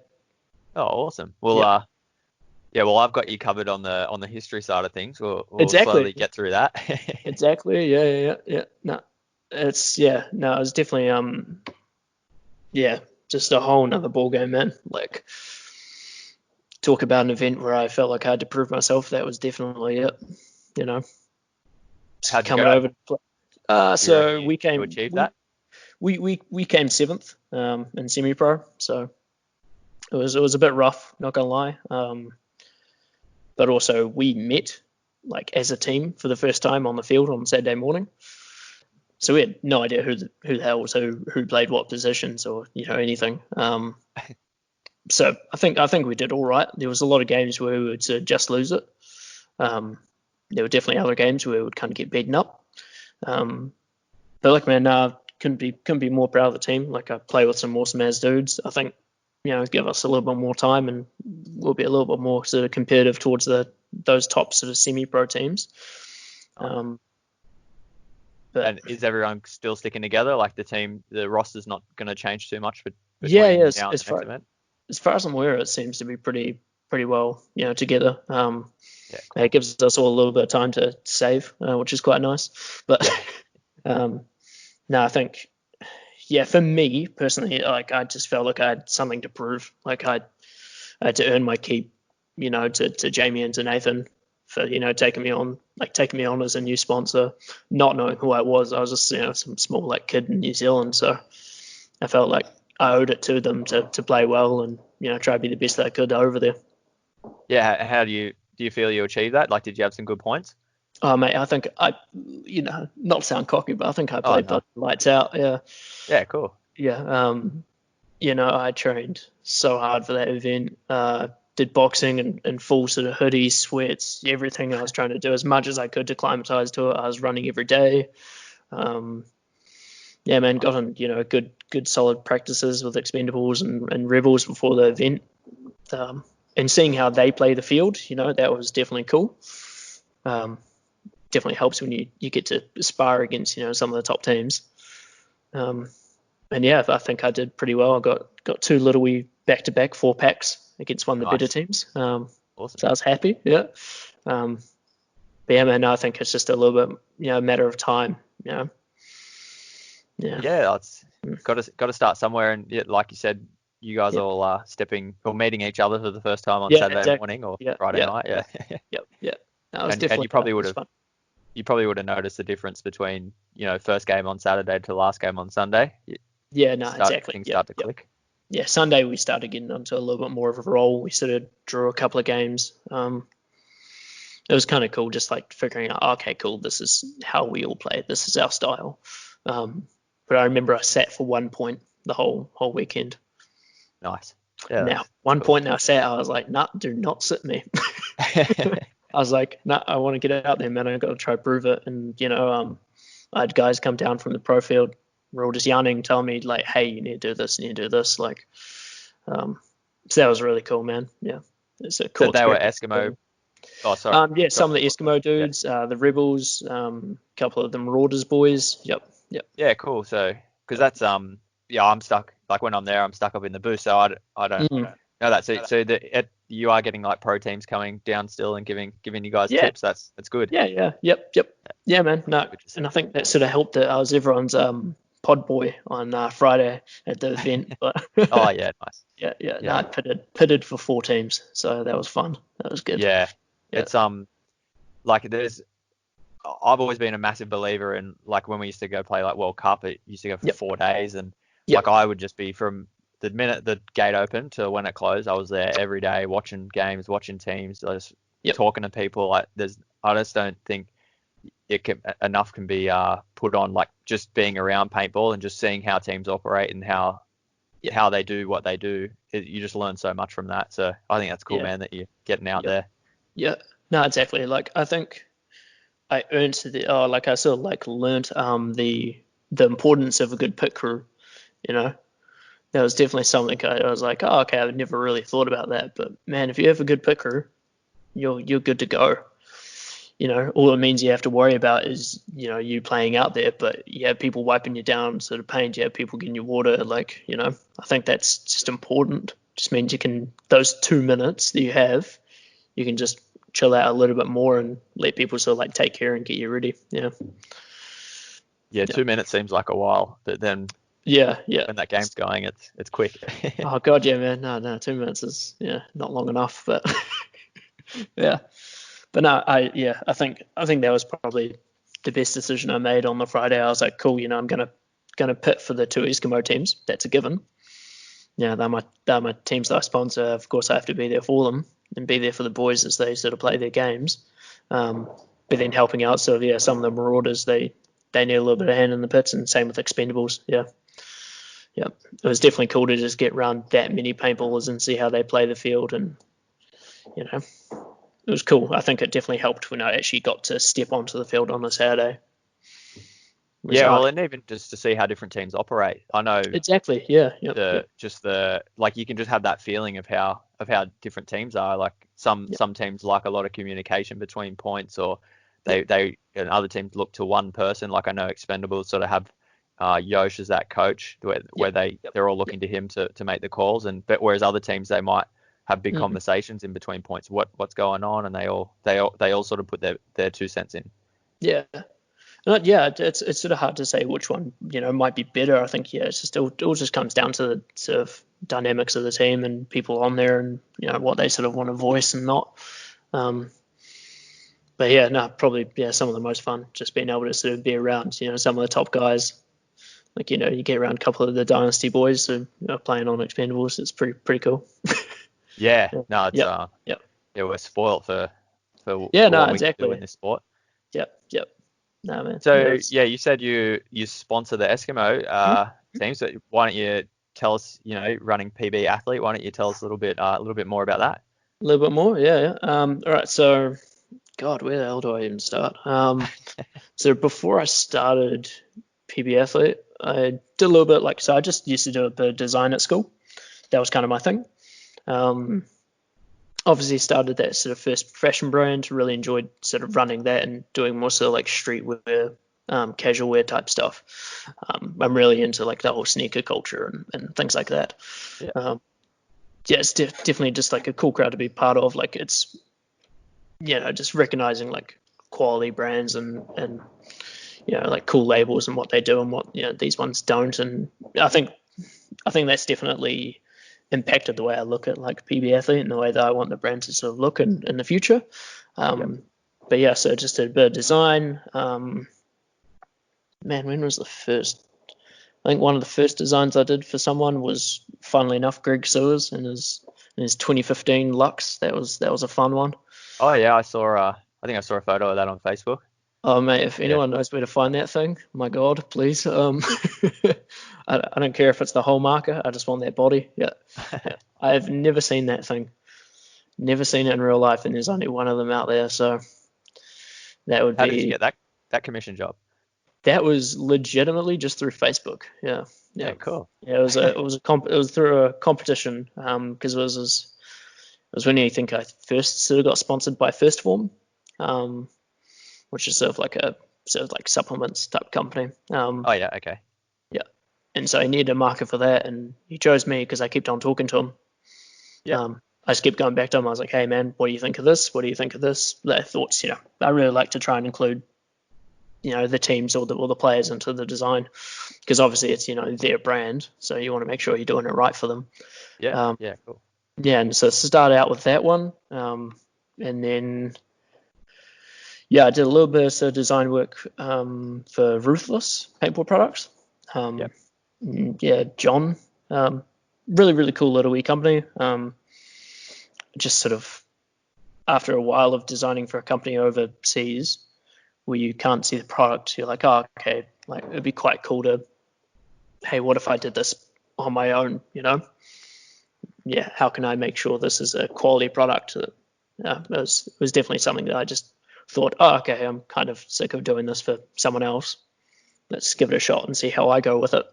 Oh, awesome. Well, Yep, yeah, well, I've got you covered on the history side of things. We'll slowly exactly, get through that. exactly. Yeah. No, no, it was definitely just a whole nother ball game, man. Like, talk about an event where I felt like I had to prove myself. That was definitely it. You know, How'd you coming go? over. Do you reckon So we you came achieved that? we came seventh in semi pro. So it was a bit rough, not gonna lie. But also we met like as a team for the first time on the field on Saturday morning. So we had no idea who the hell was who played what positions or anything. So I think we did all right. There was a lot of games where we would just lose it. There were definitely other games where we would kind of get beaten up. But like, man, couldn't be more proud of the team. Like, I play with some awesome ass dudes. I think give us a little bit more time and we'll be a little bit more sort of competitive towards those top sort of semi-pro teams. Um, but And is everyone still sticking together? Like the roster's not going to change too much yeah, between now and as the next far event? as far as I'm aware, it seems to be pretty well together. Yeah, It cool. gives us all a little bit of time to save, which is quite nice. But Yeah. no, I think, yeah, for me personally, like, I just felt like I had something to prove. Like, I had to earn my keep, to Jamie and to Nathan for taking me on as a new sponsor, not knowing who I was. I was just some small like kid in New Zealand, so I felt like I owed it to them to play well and try to be the best that I could over there. Yeah. How do you feel you achieved that? Like, did you have some good points? Oh mate, I think not to sound cocky, but I think I Oh played no. bloody lights out. Yeah, Yeah, cool. yeah. I trained so hard for that event. did boxing and full sort of hoodies, sweats, everything I was trying to do as much as I could to acclimatize to it. I was running every day. Yeah, man, got on, good solid practices with Expendables and Rebels before the event. And seeing how they play the field, that was definitely cool. Definitely helps when you get to spar against, some of the top teams. And yeah, I think I did pretty well. I got two little wee back-to-back 4-packs against one of the better teams. Awesome. So I was happy, yeah. But yeah, man, I think it's just a little bit, a matter of time, Yeah. Yeah, it's got to start somewhere, and like you said, you guys all meeting each other for the first time on Saturday morning or Friday night. Yeah. That was and definitely. And you probably would have noticed the difference between first game on Saturday to last game on Sunday. Exactly. Things start to click. Yeah, Sunday we started getting onto a little bit more of a roll. We sort of drew a couple of games. It was kind of cool, just like figuring out, okay, cool, this is how we all play. This is our style. But I remember I sat for 1 point the whole weekend. Nice. Yeah. Now, 1 point I sat, I was like, nah, do not sit me. I was like, nah, I want to get out there, man. I got to try to prove it. And, I had guys come down from the pro field. We're all just yarning, telling me, like, hey, you need to do this, you need to do this. Like, so that was really cool, man. Yeah. It's a cool. So they were Eskimo. Oh, sorry. Yeah, some of the Eskimo dudes, the Rebels, a couple of them Rauders boys. Yep. Yeah, cool. So, because that's I'm stuck. Like when I'm there, I'm stuck up in the booth, so I don't know that. So you are getting like pro teams coming down still and giving you guys tips. That's good. Yeah. Yep. Yeah, man. No, and I think that sort of helped that I was everyone's pod boy on Friday at the event. But oh yeah, nice. Yeah. No, I pitted for 4 teams, so that was fun. That was good. Yeah. It's like I've always been a massive believer in, like, when we used to go play like World Cup, it used to go for 4 days, and like I would just be from the minute the gate opened to when it closed, I was there every day watching games, watching teams, just talking to people. Like I just don't think enough can be put on, like just being around paintball and just seeing how teams operate and how they do what they do. You just learn so much from that. So I think that's cool, man, that you're getting out there. Yeah, no, exactly. Like I think I earned I sort of like learned the importance of a good pit crew. That was definitely something I was like, oh, okay, I've never really thought about that, but man, if you have a good pit crew, you're good to go. All it means you have to worry about is you playing out there, but you have people wiping you down, sort of paint. You have people getting you water, like I think that's just important. Just means you can, those 2 minutes that you have, you can just chill out a little bit more and let people sort of like take care and get you ready. Yeah, 2 minutes seems like a while, but then when that game's going, it's quick. Oh god, yeah, man. No, 2 minutes is not long enough, but yeah. But no, I think that was probably the best decision I made on the Friday. I was like, cool, I'm gonna pit for the 2 Eskimo teams. That's a given. They're my teams that I sponsor. Of course, I have to be there for them and be there for the boys as they sort of play their games. But then helping out, so some of the Marauders, they need a little bit of hand in the pits, and same with Expendables. Yeah. It was definitely cool to just get around that many paintballers and see how they play the field, and it was cool. I think it definitely helped when I actually got to step onto the field on a Saturday. And even just to see how different teams operate. I know exactly. Yeah. Like you can just have that feeling of how different teams are. Like some teams like a lot of communication between points, or they and other teams look to one person. Like I know Expendables sort of have Yosh as that coach, where they're all looking to him to make the calls, but whereas other teams, they might have big conversations in between points, what's going on, and they all sort of put their 2 cents in. It's sort of hard to say which one might be better. I think it's just it all just comes down to the sort of dynamics of the team and people on there, and what they sort of want to voice and not. But probably some of the most fun, just being able to sort of be around some of the top guys. Like you get around a couple of the Dynasty boys who are playing on Expendables. It's pretty cool. Yeah. No, it's we're spoiled for what we can do in this sport. Yep. No, man. So you said you sponsor the Eskimo team. So why don't you tell us, running PB Athlete? Why don't you tell us a little bit more about that? A little bit more, yeah. All right, so God, where the hell do I even start? So before I started PB Athlete, I did a little bit so I just used to do a bit of design at school. That was kind of my thing. Um, Obviously started that sort of first fashion brand. Really enjoyed sort of running that and doing more sort of like streetwear, casual wear type stuff. I'm really into like the whole sneaker culture and things like that. Yeah. Um, yeah, it's definitely just like a cool crowd to be part of. Like it's just recognizing like quality brands and like cool labels and what they do and what these ones don't. And I think that's definitely impacted the way I look at like PB Athlete and the way that I want the brand to sort of look in the future. Yep. But yeah, so just a bit of design. Man, when was the first? I think one of the first designs I did for someone was, funnily enough, Greg Sewers in his 2015 Lux. That was a fun one. Oh yeah, I saw. I think I saw a photo of that on Facebook. Oh mate, if Yeah. anyone knows where to find that thing, my God, please. I don't care if it's the whole marker. I just want that body. Yeah. I've never seen that thing. Never seen it in real life, and there's only one of them out there. So that would How did you be get that commission job? that was legitimately just through Facebook. Yeah, Yeah, yeah, cool. yeah. It was through a competition. Because it was when I think I first sort of got sponsored by First Form, um, which is sort of like a sort of like supplements type company. Oh yeah, okay. Yeah, and so I needed a marker for that, and he chose me because I kept on talking to him. Yep. I just kept going back to him. I was like, "Hey man, what do you think of this? What do you think of this?" Their thoughts. I really like to try and include the teams or the players into the design, because obviously it's their brand, so you want to make sure you're doing it right for them. Yeah, Um, yeah, cool. yeah, and so start out with that one, and then yeah, I did a little bit of sort of design work for Ruthless Paintball products. Um, Yep. yeah, John, really really cool little wee company. Just sort of after a while of designing for a company overseas where you can't see the product, you're like, oh, okay, like it'd be quite cool to, hey, what if I did this on my own? Yeah, how can I make sure this is a quality product? It was definitely something that I just thought, oh, okay, I'm kind of sick of doing this for someone else. Let's give it a shot and see how I go with it.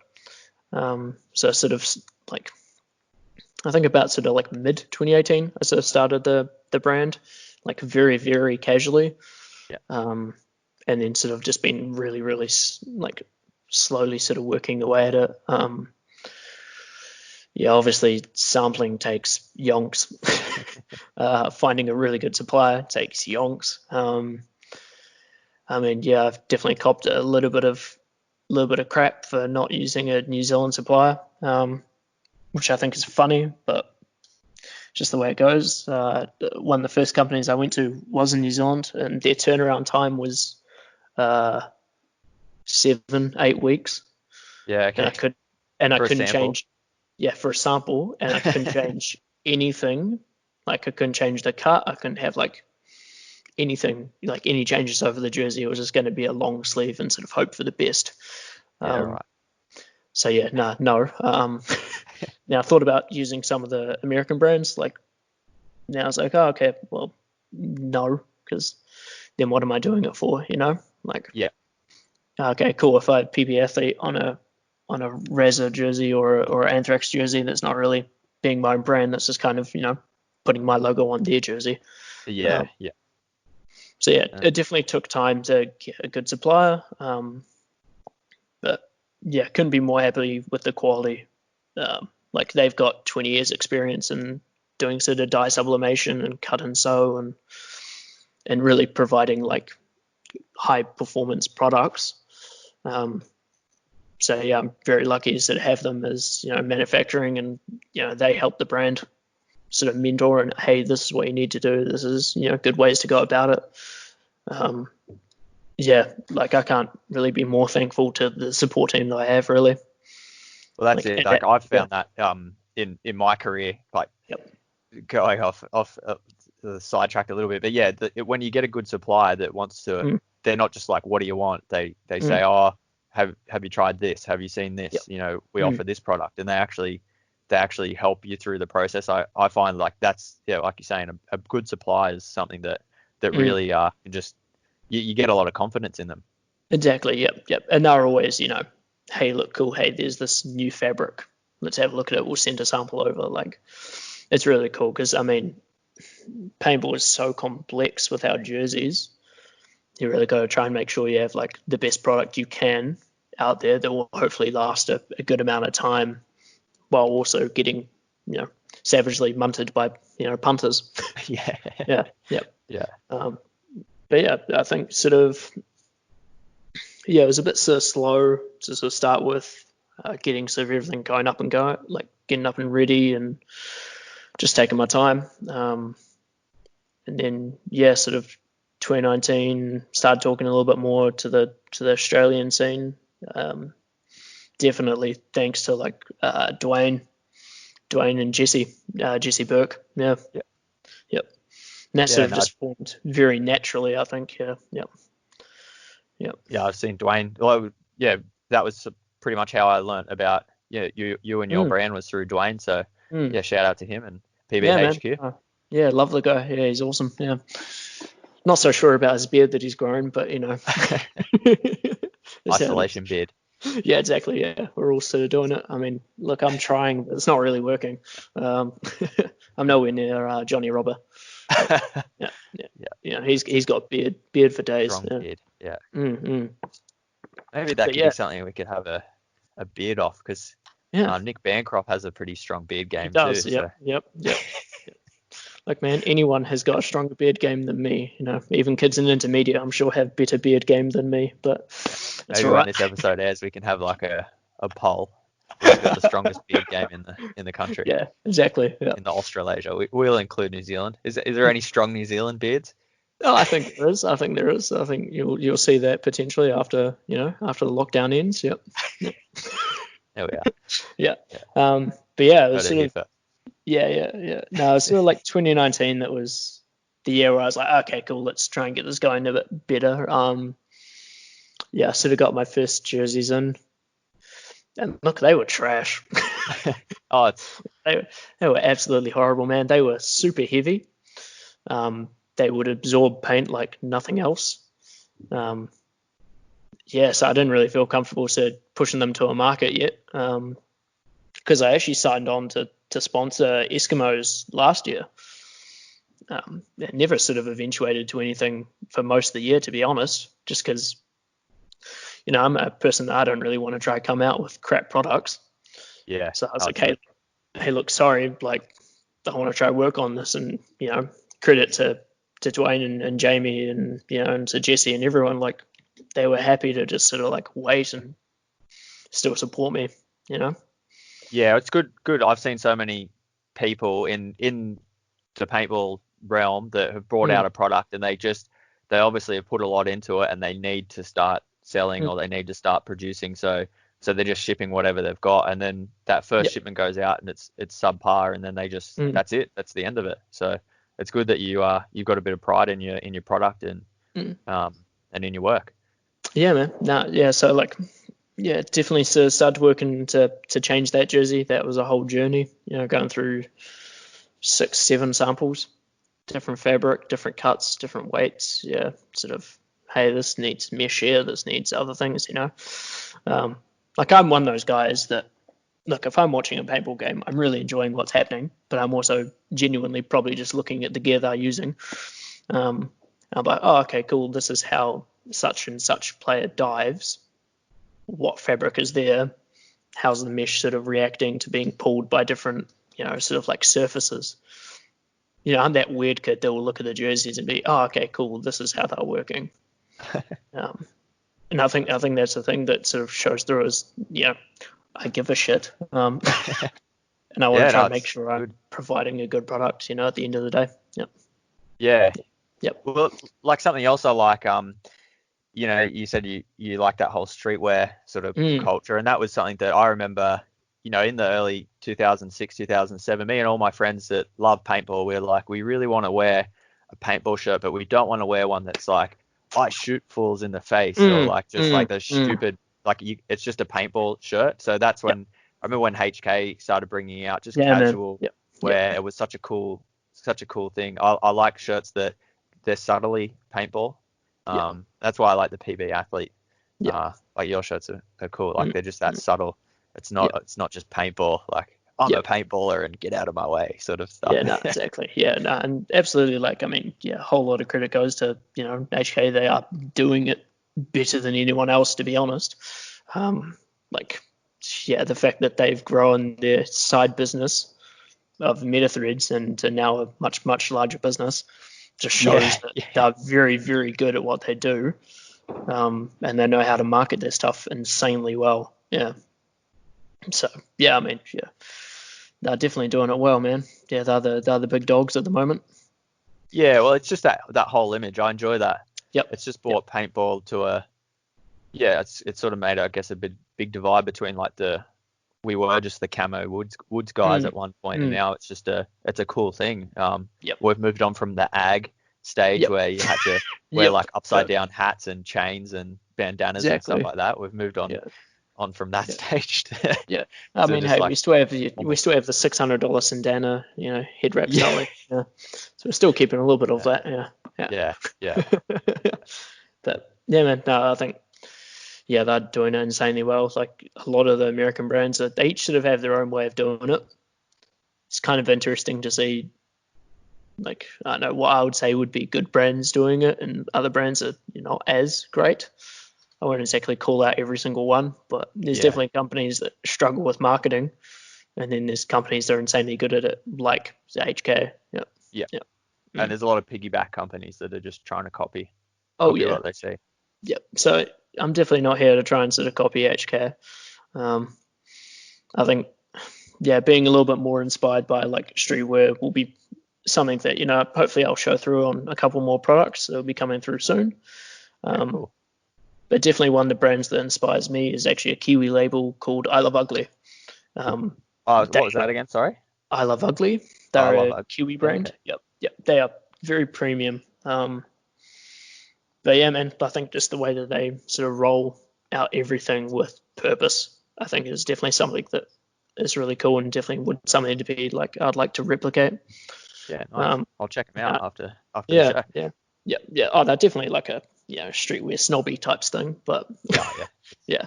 So sort of like, I think about sort of like mid 2018, I sort of started the brand, like very very casually, Yeah. and then sort of just been really really like slowly sort of working away at it. Yeah, obviously sampling takes yonks. Finding a really good supplier takes yonks. I mean, yeah, I've definitely copped a little bit of crap for not using a New Zealand supplier, which I think is funny, but just the way it goes. One of the first companies I went to was in New Zealand, and their turnaround time was 7-8 weeks, Yeah, and I okay. could and I For a couldn't sample. change, yeah, for a sample, and I couldn't change anything. Like I couldn't change the cut. I couldn't have like anything, like any changes over the jersey. It was just going to be a long sleeve and sort of hope for the best. Yeah, Um, right. so yeah, no. Now I thought about using some of the American brands. Like now I was like, oh, okay, well, no, because then what am I doing it for? Like, Yeah. okay, cool. If I had PB Athlete on a Razor jersey or Anthrax jersey, that's not really being my own brand. That's just kind of putting my logo on their jersey. Yeah, Um, yeah. so yeah, Uh, it definitely took time to get a good supplier. But yeah, couldn't be more happy with the quality. Like they've got 20 years experience in doing sort of dye sublimation and cut and sew and really providing like high performance products. Um, so yeah, I'm very lucky to sort of have them as manufacturing, and they help the brand sort of mentor and, hey, this is what you need to do. This is good ways to go about it. Um, yeah, like I can't really be more thankful to the support team that I have, really. well, that's Like, it. Like I've yeah, found that in my career, like yep, going off the sidetrack a little bit, but yeah, when you get a good supplier that wants to, mm, they're not just like, what do you want? They say, mm, oh, have you tried this? Have you seen yep, this? We mm, offer this product, and they they actually help you through the process. I find like that's, like you're saying, a good supply is something that really just you get a lot of confidence in them. Exactly. Yep. And they're always, hey, look cool. Hey, there's this new fabric. Let's have a look at it. We'll send a sample over. Like, it's really cool because, I mean, paintball is so complex with our jerseys. You really got to try and make sure you have like the best product you can out there that will hopefully last a good amount of time while also getting, savagely munted by, punters. Yeah. But yeah, I think sort of, it was a bit sort of slow to sort of start with, getting sort of everything going up and go, like getting up and ready and just taking my time. And then, sort of 2019, started talking a little bit more to the Australian scene. Definitely thanks to like Dwayne and Jesse Burke. Yep. And that sort of just formed very naturally, I think. Yep. Yeah, I've seen Dwayne. Well, that was pretty much how I learnt about you and your brand was through Dwayne. So shout out to him and PBHQ. Love the guy. Yeah, he's awesome. Yeah. Not so sure about his beard that he's grown, but Isolation beard. Yeah, exactly. Yeah, we're all sort of doing it. I mean, look, I'm trying, but it's not really working. I'm nowhere near Johnny Robber. He's got beard for days. Strong beard. Yeah. Maybe that But could be something we could have a beard off because Nick Bancroft has a pretty strong beard game. He does. Too. Yep. Like, man, anyone has got a stronger beard game than me. Even kids in intermediate, I'm sure, have better beard game than me. But maybe when this episode airs, we can have like a poll. Who's got the strongest beard game in the country? Yeah, exactly. Yeah. In the Australasia, we'll include New Zealand. Is there any strong New Zealand beards? Oh, I think there is. I think you'll see that potentially after the lockdown ends. Yep. There we are. Yeah. But yeah, it was sort of. Yeah. No, it was sort of like 2019. That was the year where I was like, okay, cool, let's try and get this going a bit better. I sort of got my first jerseys in, and look, they were trash. They were absolutely horrible, man. They were super heavy. They would absorb paint like nothing else. So I didn't really feel comfortable pushing them to a market yet. Because I actually signed on to sponsor Eskimos last year. It never sort of eventuated to anything for most of the year, to be honest, just because, I'm a person that I don't really want to try come out with crap products. Yeah. So I was like, hey, look, sorry, like, I want to try work on this, and, credit to Dwayne and Jamie and, and to Jesse and everyone, like, they were happy to just sort of like wait and still support me, Yeah, it's good. I've seen so many people in the paintball realm that have brought out a product and they obviously have put a lot into it and they need to start selling or they need to start producing. So they're just shipping whatever they've got, and then that first shipment goes out and it's subpar, and then they just that's it. That's the end of it. So it's good that you've got a bit of pride in your product and in your work. Yeah, man. No, yeah. So like. Yeah, definitely started working to change that jersey. That was a whole journey, going through 6-7 samples, different fabric, different cuts, different weights. Yeah, sort of, hey, this needs mesh here, this needs other things, Like, I'm one of those guys that, look, if I'm watching a paintball game, I'm really enjoying what's happening, but I'm also genuinely probably just looking at the gear they're using. I'm like, oh, okay, cool, this is how such and such player dives. What fabric is there? How's the mesh sort of reacting to being pulled by different, sort of like surfaces? I'm that weird kid that will look at the jerseys and be, oh, okay, cool, this is how they're working. And I think that's the thing that sort of shows through is, I give a shit. And I want to try and make sure I'm providing a good product, at the end of the day. Yep. Yeah. Yep. Well, like something else I like, you said you like that whole streetwear sort of culture, and that was something that I remember, in the early 2006, 2007, me and all my friends that love paintball, we're like, we really want to wear a paintball shirt, but we don't want to wear one that's like, I shoot fools in the face or like just like those stupid, like it's just a paintball shirt. So that's when I remember when HK started bringing out just Yeah, man. casual, Yep. where it was such a cool thing. I like shirts that they're subtly paintball. Yep. That's why I like the PB athlete. Yep. Like your shirts are cool. Like Mm, they're just that mm. subtle. Yep. It's not just paintball. Like I'm a Yep. paintballer and get out of my way sort of stuff. Yeah, no, exactly. Yeah, no, and absolutely. Like, I mean, yeah, a whole lot of credit goes to, HK. They are doing it better than anyone else, to be honest. Like, yeah, the fact that they've grown their side business of MetaThreads into now a much, much larger business just shows that Yeah. they're very, very good at what they do. And they know how to market their stuff insanely well. Yeah. So, yeah, I mean, yeah, they're definitely doing it well, man. Yeah, they're the big dogs at the moment. Yeah, well, it's just that whole image. I enjoy that. Yep. It's just Yep. brought paintball to it's sort of made, I guess, a big divide between like we were just the camo woods guys at one point, and Mm. now it's a cool thing. Yep. We've moved on from the ag stage Yep. where you had to wear Yep. like upside down hats and chains and bandanas and stuff Exactly. like that. We've moved Yeah. on from that Yeah. stage to, Yeah. I mean, just hey, like we still have the $600 Sandana, head wraps, don't we? Yeah. So we're still keeping a little bit of that. Yeah. Yeah. yeah. But yeah, man. No, I think they're doing it insanely well. It's like a lot of the American brands, that they each sort of have their own way of doing it. It's kind of interesting to see. Like, I don't know what I would say would be good brands doing it, and other brands are not as great. I wouldn't exactly call out every single one, but there's Yeah. definitely companies that struggle with marketing, and then there's companies that are insanely good at it, like HK. Yep. Yeah. Yep. And there's a lot of piggyback companies that are just trying to copy Oh yeah. what they see. Yep. So I'm definitely not here to try and sort of copy HK. I think, being a little bit more inspired by like streetwear will be something that hopefully I'll show through on a couple more products that'll be coming through soon. Cool. But definitely one of the brands that inspires me is actually a Kiwi label called I Love Ugly. What was that again? Sorry. I Love Ugly. I They're Love a Ugly. Kiwi brand. Okay. Yep. They are very premium. But yeah, man, I think just the way that they sort of roll out everything with purpose, I think is definitely something that is really cool, and definitely would something to be like I'd like to replicate. Yeah, nice. I'll check them out after the show. Yeah. Oh, they're definitely like a streetwear snobby types thing, but yeah.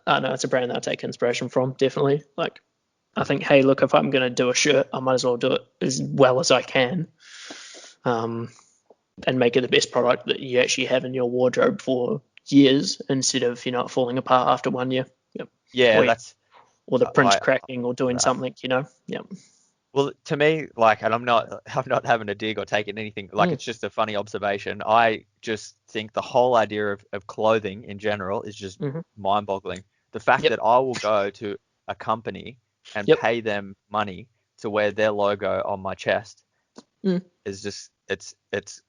I know it's a brand that I take inspiration from, definitely. Like, I think, hey, look, if I'm gonna do a shirt, I might as well do it as well as I can, and make it the best product that you actually have in your wardrobe for years, instead of falling apart after 1 year. Yep. Yeah, or the print's I cracking or doing something. Yep. Well, to me, like, and I'm not having a dig or taking anything, like, it's just a funny observation. I just think the whole idea of clothing in general is just mind-boggling. The fact that I will go to a company and pay them money to wear their logo on my chest is just, it's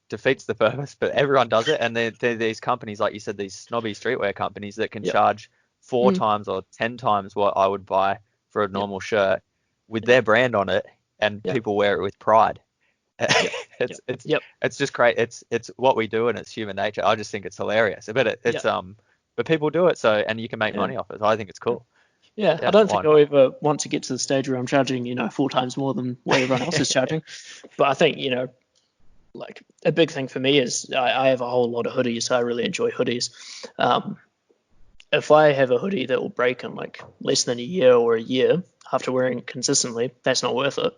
defeats the purpose, but everyone does it. And they're these companies, like you said, these snobby streetwear companies that can charge 4 times or 10 times what I would buy for a normal shirt with their brand on it, and people wear it with pride. It's just great. It's what we do, and it's human nature. I just think it's hilarious. But but people do it, so, and you can make money off it. So I think it's cool. Yeah, I don't think I'll ever want to get to the stage where I'm charging 4 times more than what everyone else is charging. But I think like a big thing for me is I have a whole lot of hoodies. So I really enjoy hoodies. If I have a hoodie that will break in like less than a year or a year after wearing it consistently, that's not worth it.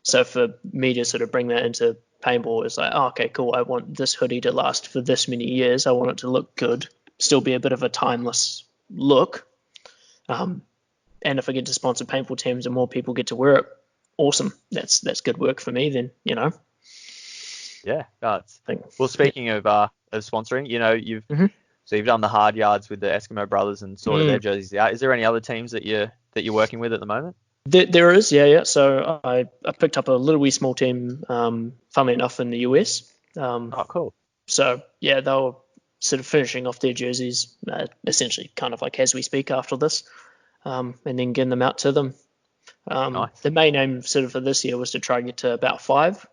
So for me to sort of bring that into paintball, it's like, oh, okay, cool. I want this hoodie to last for this many years. I want it to look good, still be a bit of a timeless look. And if I get to sponsor paintball teams and more people get to wear it, awesome. That's good work for me then, Yeah, well, speaking of sponsoring, you've done the hard yards with the Eskimo Brothers and sorted their jerseys out. Is there any other teams that you're working with at the moment? There is, yeah. So I picked up a little wee small team, funnily enough, in the US. Oh, cool. So yeah, they were sort of finishing off their jerseys, essentially kind of like as we speak after this, and then getting them out to them. Nice. The main aim sort of for this year was to try and get to about 5.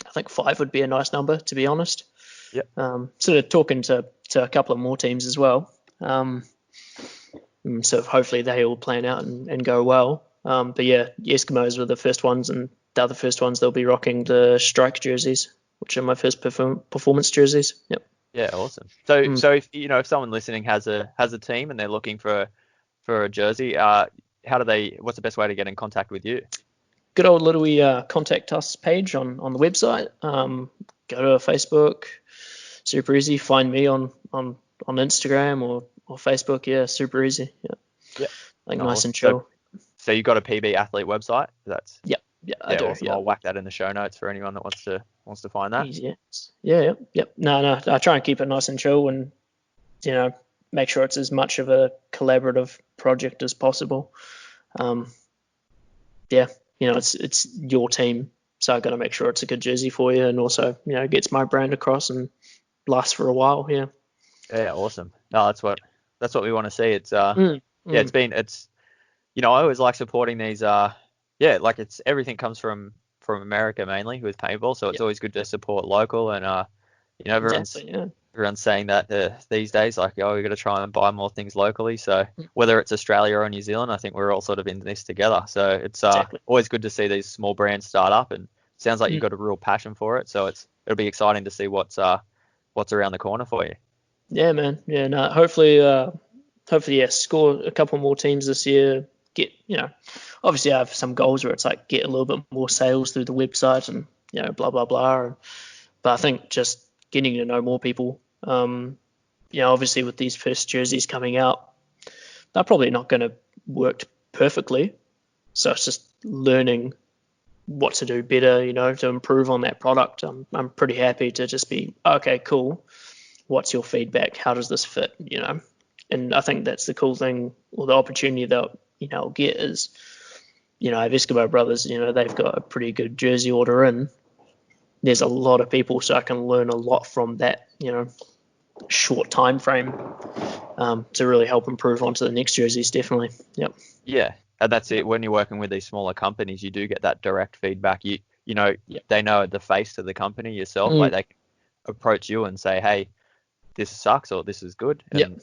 I think 5 would be a nice number, to be honest. Yep. Sort of talking to a couple of more teams as well. So hopefully they all plan out and go well. But yeah, Eskimos were the first ones, and the other first ones they'll be rocking the strike jerseys, which are my first performance jerseys. Yep. Yeah, awesome. So if someone listening has a team and they're looking for a jersey, what's the best way to get in contact with you? Good old little contact us page on the website. Go to our Facebook. Super easy. Find me on Instagram or Facebook. Yeah, super easy. Yeah. Yeah. Like nice and chill. So you got a PB Athlete website? Yeah, I do. Awesome. Yeah. I'll whack that in the show notes for anyone that wants to find that. Easy. Yep. No. I try and keep it nice and chill, and make sure it's as much of a collaborative project as possible. It's your team, so I got to make sure it's a good jersey for you, and also gets my brand across and lasts for a while. Yeah. Yeah, awesome. No, that's what we want to see. It's it's I always like supporting these it's everything comes from America mainly with paintball, so it's always good to support local, and everyone's saying that these days, like, we got to try and buy more things locally. So whether it's Australia or New Zealand, I think we're all sort of in this together. So it's always good to see these small brands start up, and it sounds like you've got a real passion for it. So it'll be exciting to see what's around the corner for you. Yeah, man. Yeah, no. Hopefully, score a couple more teams this year. Get, obviously I have some goals where it's like get a little bit more sales through the website and blah blah blah. But I think just getting to know more people. Obviously with these first jerseys coming out, they're probably not going to work perfectly. So it's just learning what to do better, to improve on that product. I'm pretty happy to just be, okay, cool. What's your feedback? How does this fit? And I think that's the cool thing, or the opportunity that I'll get is, I have Eskimo Brothers. They've got a pretty good jersey order in. There's a lot of people, so I can learn a lot from that, short time frame, to really help improve onto the next jerseys. Definitely. Yep. Yeah, and that's it. When you're working with these smaller companies, you do get that direct feedback. They know the face to the company yourself. Like they can approach you and say, hey, this sucks or this is good, and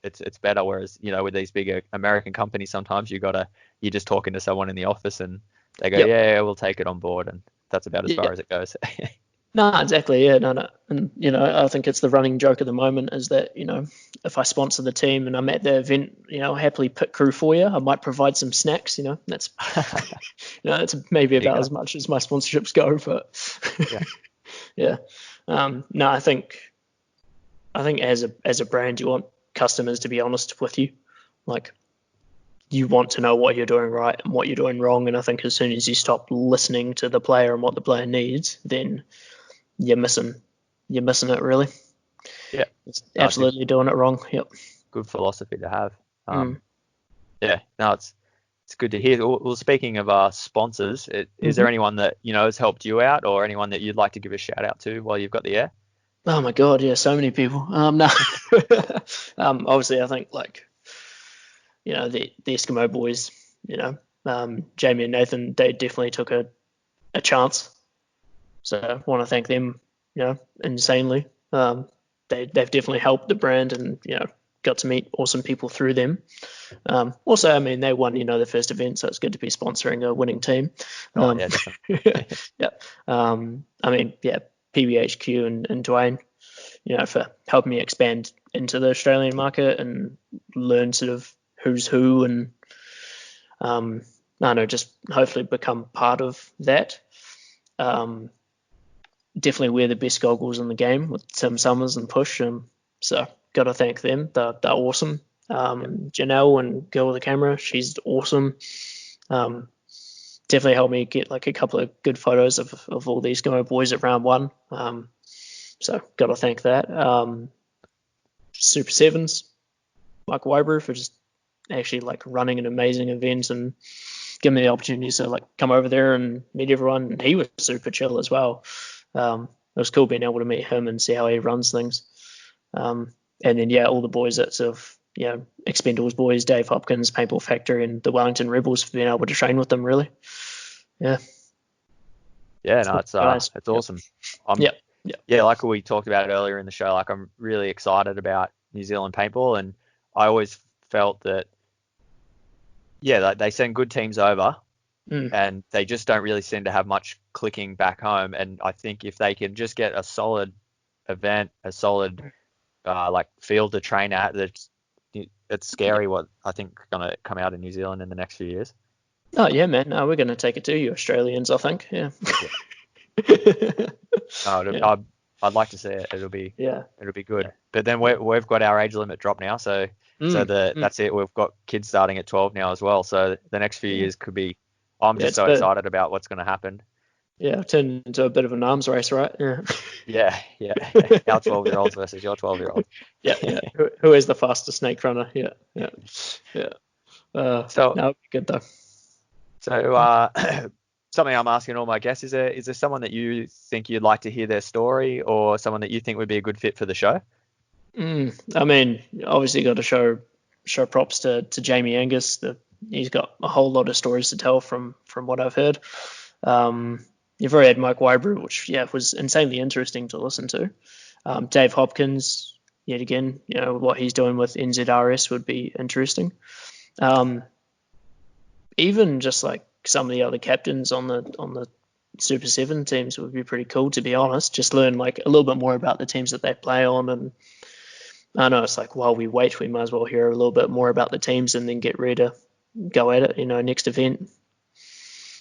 it's better. Whereas with these bigger American companies, sometimes you're just talking to someone in the office and they go, yeah, we'll take it on board, and that's about as far as it goes. No, exactly. Yeah, no. And, I think it's the running joke at the moment is that, if I sponsor the team and I'm at the event, I'll happily pit crew for you. I might provide some snacks, that's, that's maybe about as much as my sponsorships go, but yeah. No, I think as a brand, you want customers to be honest with you. Like, you want to know what you're doing right and what you're doing wrong. And I think as soon as you stop listening to the player and what the player needs, then you're missing it, really. Yeah. It's absolutely doing it wrong. Yep. Good philosophy to have. Yeah. No, it's good to hear. Well, speaking of sponsors, is there anyone that, has helped you out or anyone that you'd like to give a shout out to while you've got the air? Oh my God. Yeah. So many people. No, obviously I think the Eskimo boys, Jamie and Nathan, they definitely took a chance. So I want to thank them, insanely. They've definitely helped the brand and, got to meet awesome people through them. Also, they won, the first event, so it's good to be sponsoring a winning team. PBHQ and Dwayne, for helping me expand into the Australian market and learn sort of who's who and, just hopefully become part of that. Definitely wear the best goggles in the game with Tim Summers and Push. So got to thank them. They're awesome. Janelle and girl with the camera, she's awesome. Definitely helped me get like a couple of good photos of all these Eskimo boys at round one. So got to thank that. Super Sevens, Mike Wyber for just actually like running an amazing event and giving me the opportunity to like come over there and meet everyone. And he was super chill as well. It was cool being able to meet him and see how he runs things. And then, all the boys that sort of, Expendables boys, Dave Hopkins, Paintball Factory, and the Wellington Rebels for being able to train with them, really. Yeah. Yeah, no, it's awesome. Yeah, like we talked about earlier in the show, like I'm really excited about New Zealand paintball, and I always felt that, like they send good teams over, and they just don't really seem to have much clicking back home. And I think if they can just get a solid event, a solid like field to train at, it's scary what I think is going to come out in New Zealand in the next few years. Oh yeah, man. No, we're going to take it to you Australians, I think. Yeah. I'd like to see it. It'll be good. Yeah. But then we've got our age limit drop now, so that's it. We've got kids starting at 12 now as well. So the next few years could be. I'm just so excited about what's going to happen. Yeah, turned into a bit of an arms race, right? Yeah. Yeah. Our 12-year-olds versus your 12-year-old. Yeah. Who is the fastest snake runner? Yeah. So no, it'd be good though. So something I'm asking all my guests is there someone that you think you'd like to hear their story, or someone that you think would be a good fit for the show? I mean, obviously got to show props to Jamie Angus. He's got a whole lot of stories to tell from what I've heard. You've already had Mike Wybrew, which was insanely interesting to listen to. Dave Hopkins, yet again, what he's doing with NZRS would be interesting. Even just like some of the other captains on the Super 7 teams would be pretty cool, to be honest. Just learn like a little bit more about the teams that they play on. And I know it's like, while we wait, we might as well hear a little bit more about the teams and then get ready to go at it, next event.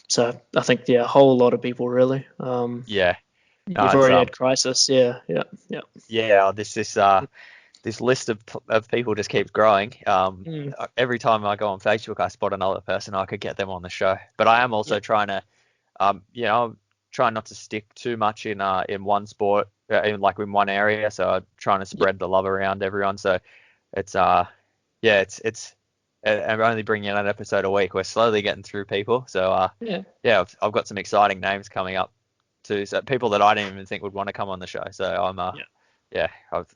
So I think, a whole lot of people really. Yeah. You've already had Crisis. Yeah. Yeah. This list of people just keeps growing. Every time I go on Facebook, I spot another person. I could get them on the show. But I am also trying to, I'm trying not to stick too much in one sport, in one area. So I'm trying to spread the love around everyone. So it's and we're only bringing in an episode a week. We're slowly getting through people. So I've got some exciting names coming up too. So people that I didn't even think would want to come on the show. So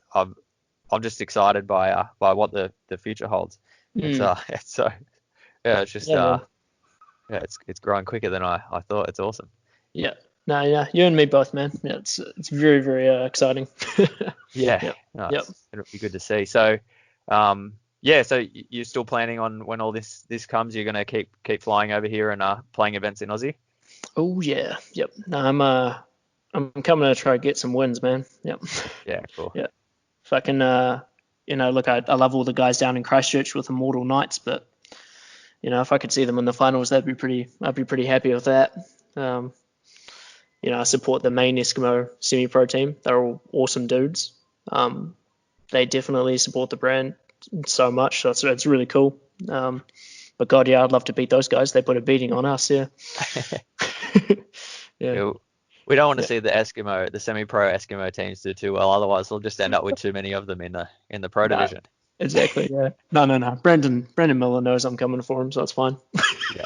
I'm just excited by what the future holds. It's growing quicker than I thought. It's awesome. Yeah. No, you and me both, man. Yeah, it's very, very exciting. It'll be good to see. So, so you're still planning on, when all this comes, you're gonna keep flying over here and playing events in Aussie? Oh yeah, yep. No, I'm coming to try to get some wins, man. Yep. Yeah, cool. Yeah. If I can, look, I love all the guys down in Christchurch with Immortal Knights, but if I could see them in the finals, I'd be pretty happy with that. I support the main Eskimo semi-pro team. They're all awesome dudes. They definitely support the brand so much, so it's really cool. But God, I'd love to beat those guys. They put a beating on us, yeah. We don't want to see the semi-pro Eskimo teams do too well. Otherwise, we'll just end up with too many of them in the pro division. Exactly. Yeah. No. Brendan Miller knows I'm coming for him, so it's fine. Yeah.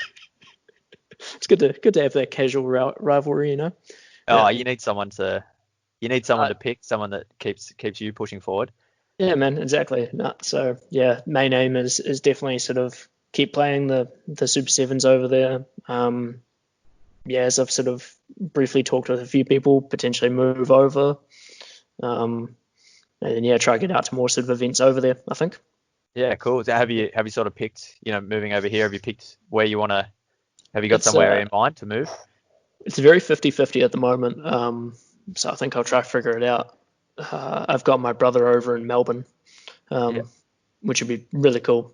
It's good to have that casual rivalry, Oh, yeah. You need someone to pick, someone that keeps you pushing forward. Yeah, man. Exactly. No, so main aim is definitely sort of keep playing the Super 7s over there. As I've sort of briefly talked with a few people, potentially move over, and then try to get out to more sort of events over there, I think. Yeah, cool. So have you sort of picked, moving over here? Have you picked where you want to? Have you got somewhere in mind to move? It's very 50-50 at the moment. So I think I'll try to figure it out. I've got my brother over in Melbourne, which would be really cool.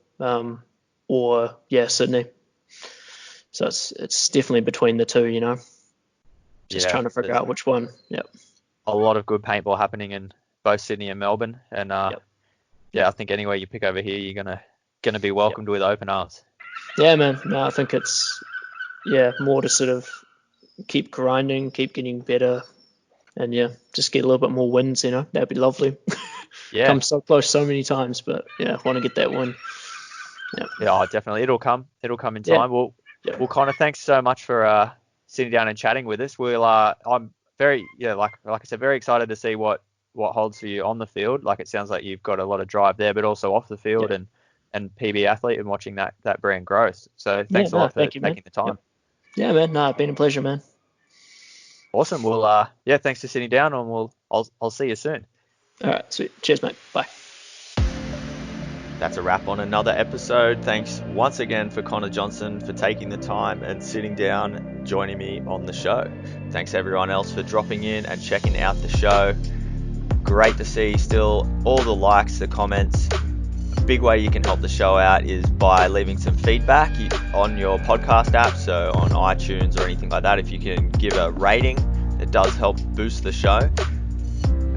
Or Sydney. So it's definitely between the two, Just trying to figure out which one. Yep. A lot of good paintball happening in both Sydney and Melbourne, and I think anywhere you pick over here, you're gonna be welcomed with open arms. Yeah, man. No, I think it's more to sort of keep grinding, keep getting better, and just get a little bit more wins. That'd be lovely. Yeah. Come so close so many times, but I want to get that win. Yeah, definitely. It'll come in time. Well, Connor, thanks so much for sitting down and chatting with us. I'm very, like I said, very excited to see what holds for you on the field. Like, it sounds like you've got a lot of drive there, but also off the field and PB athlete and watching that brand grow. So thanks a lot for taking the time. Yep. Yeah, man. No, it's been a pleasure, man. Awesome. Well, thanks for sitting down, and I'll see you soon. All right, sweet. Cheers, mate. Bye. that's a wrap on another episode. Thanks once again for Connor Johnston for taking the time and sitting down, joining me on the show. Thanks everyone else for dropping in and checking out the show. Great to see still all the likes, the comments. A big way you can help the show out is by leaving some feedback on your podcast app, so on iTunes or anything like that. If you can give a rating, it does help boost the show.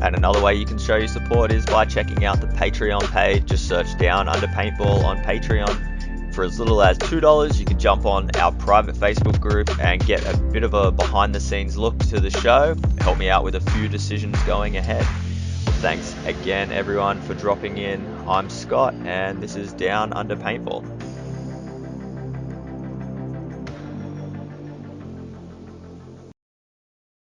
And another way you can show your support is by checking out the Patreon page. Just search Down Under Paintball on Patreon. For as little as $2, you can jump on our private Facebook group and get a bit of a behind the scenes look to the show. Help me out with a few decisions going ahead. Thanks again everyone for dropping in. I'm Scott and this is Down Under Paintball.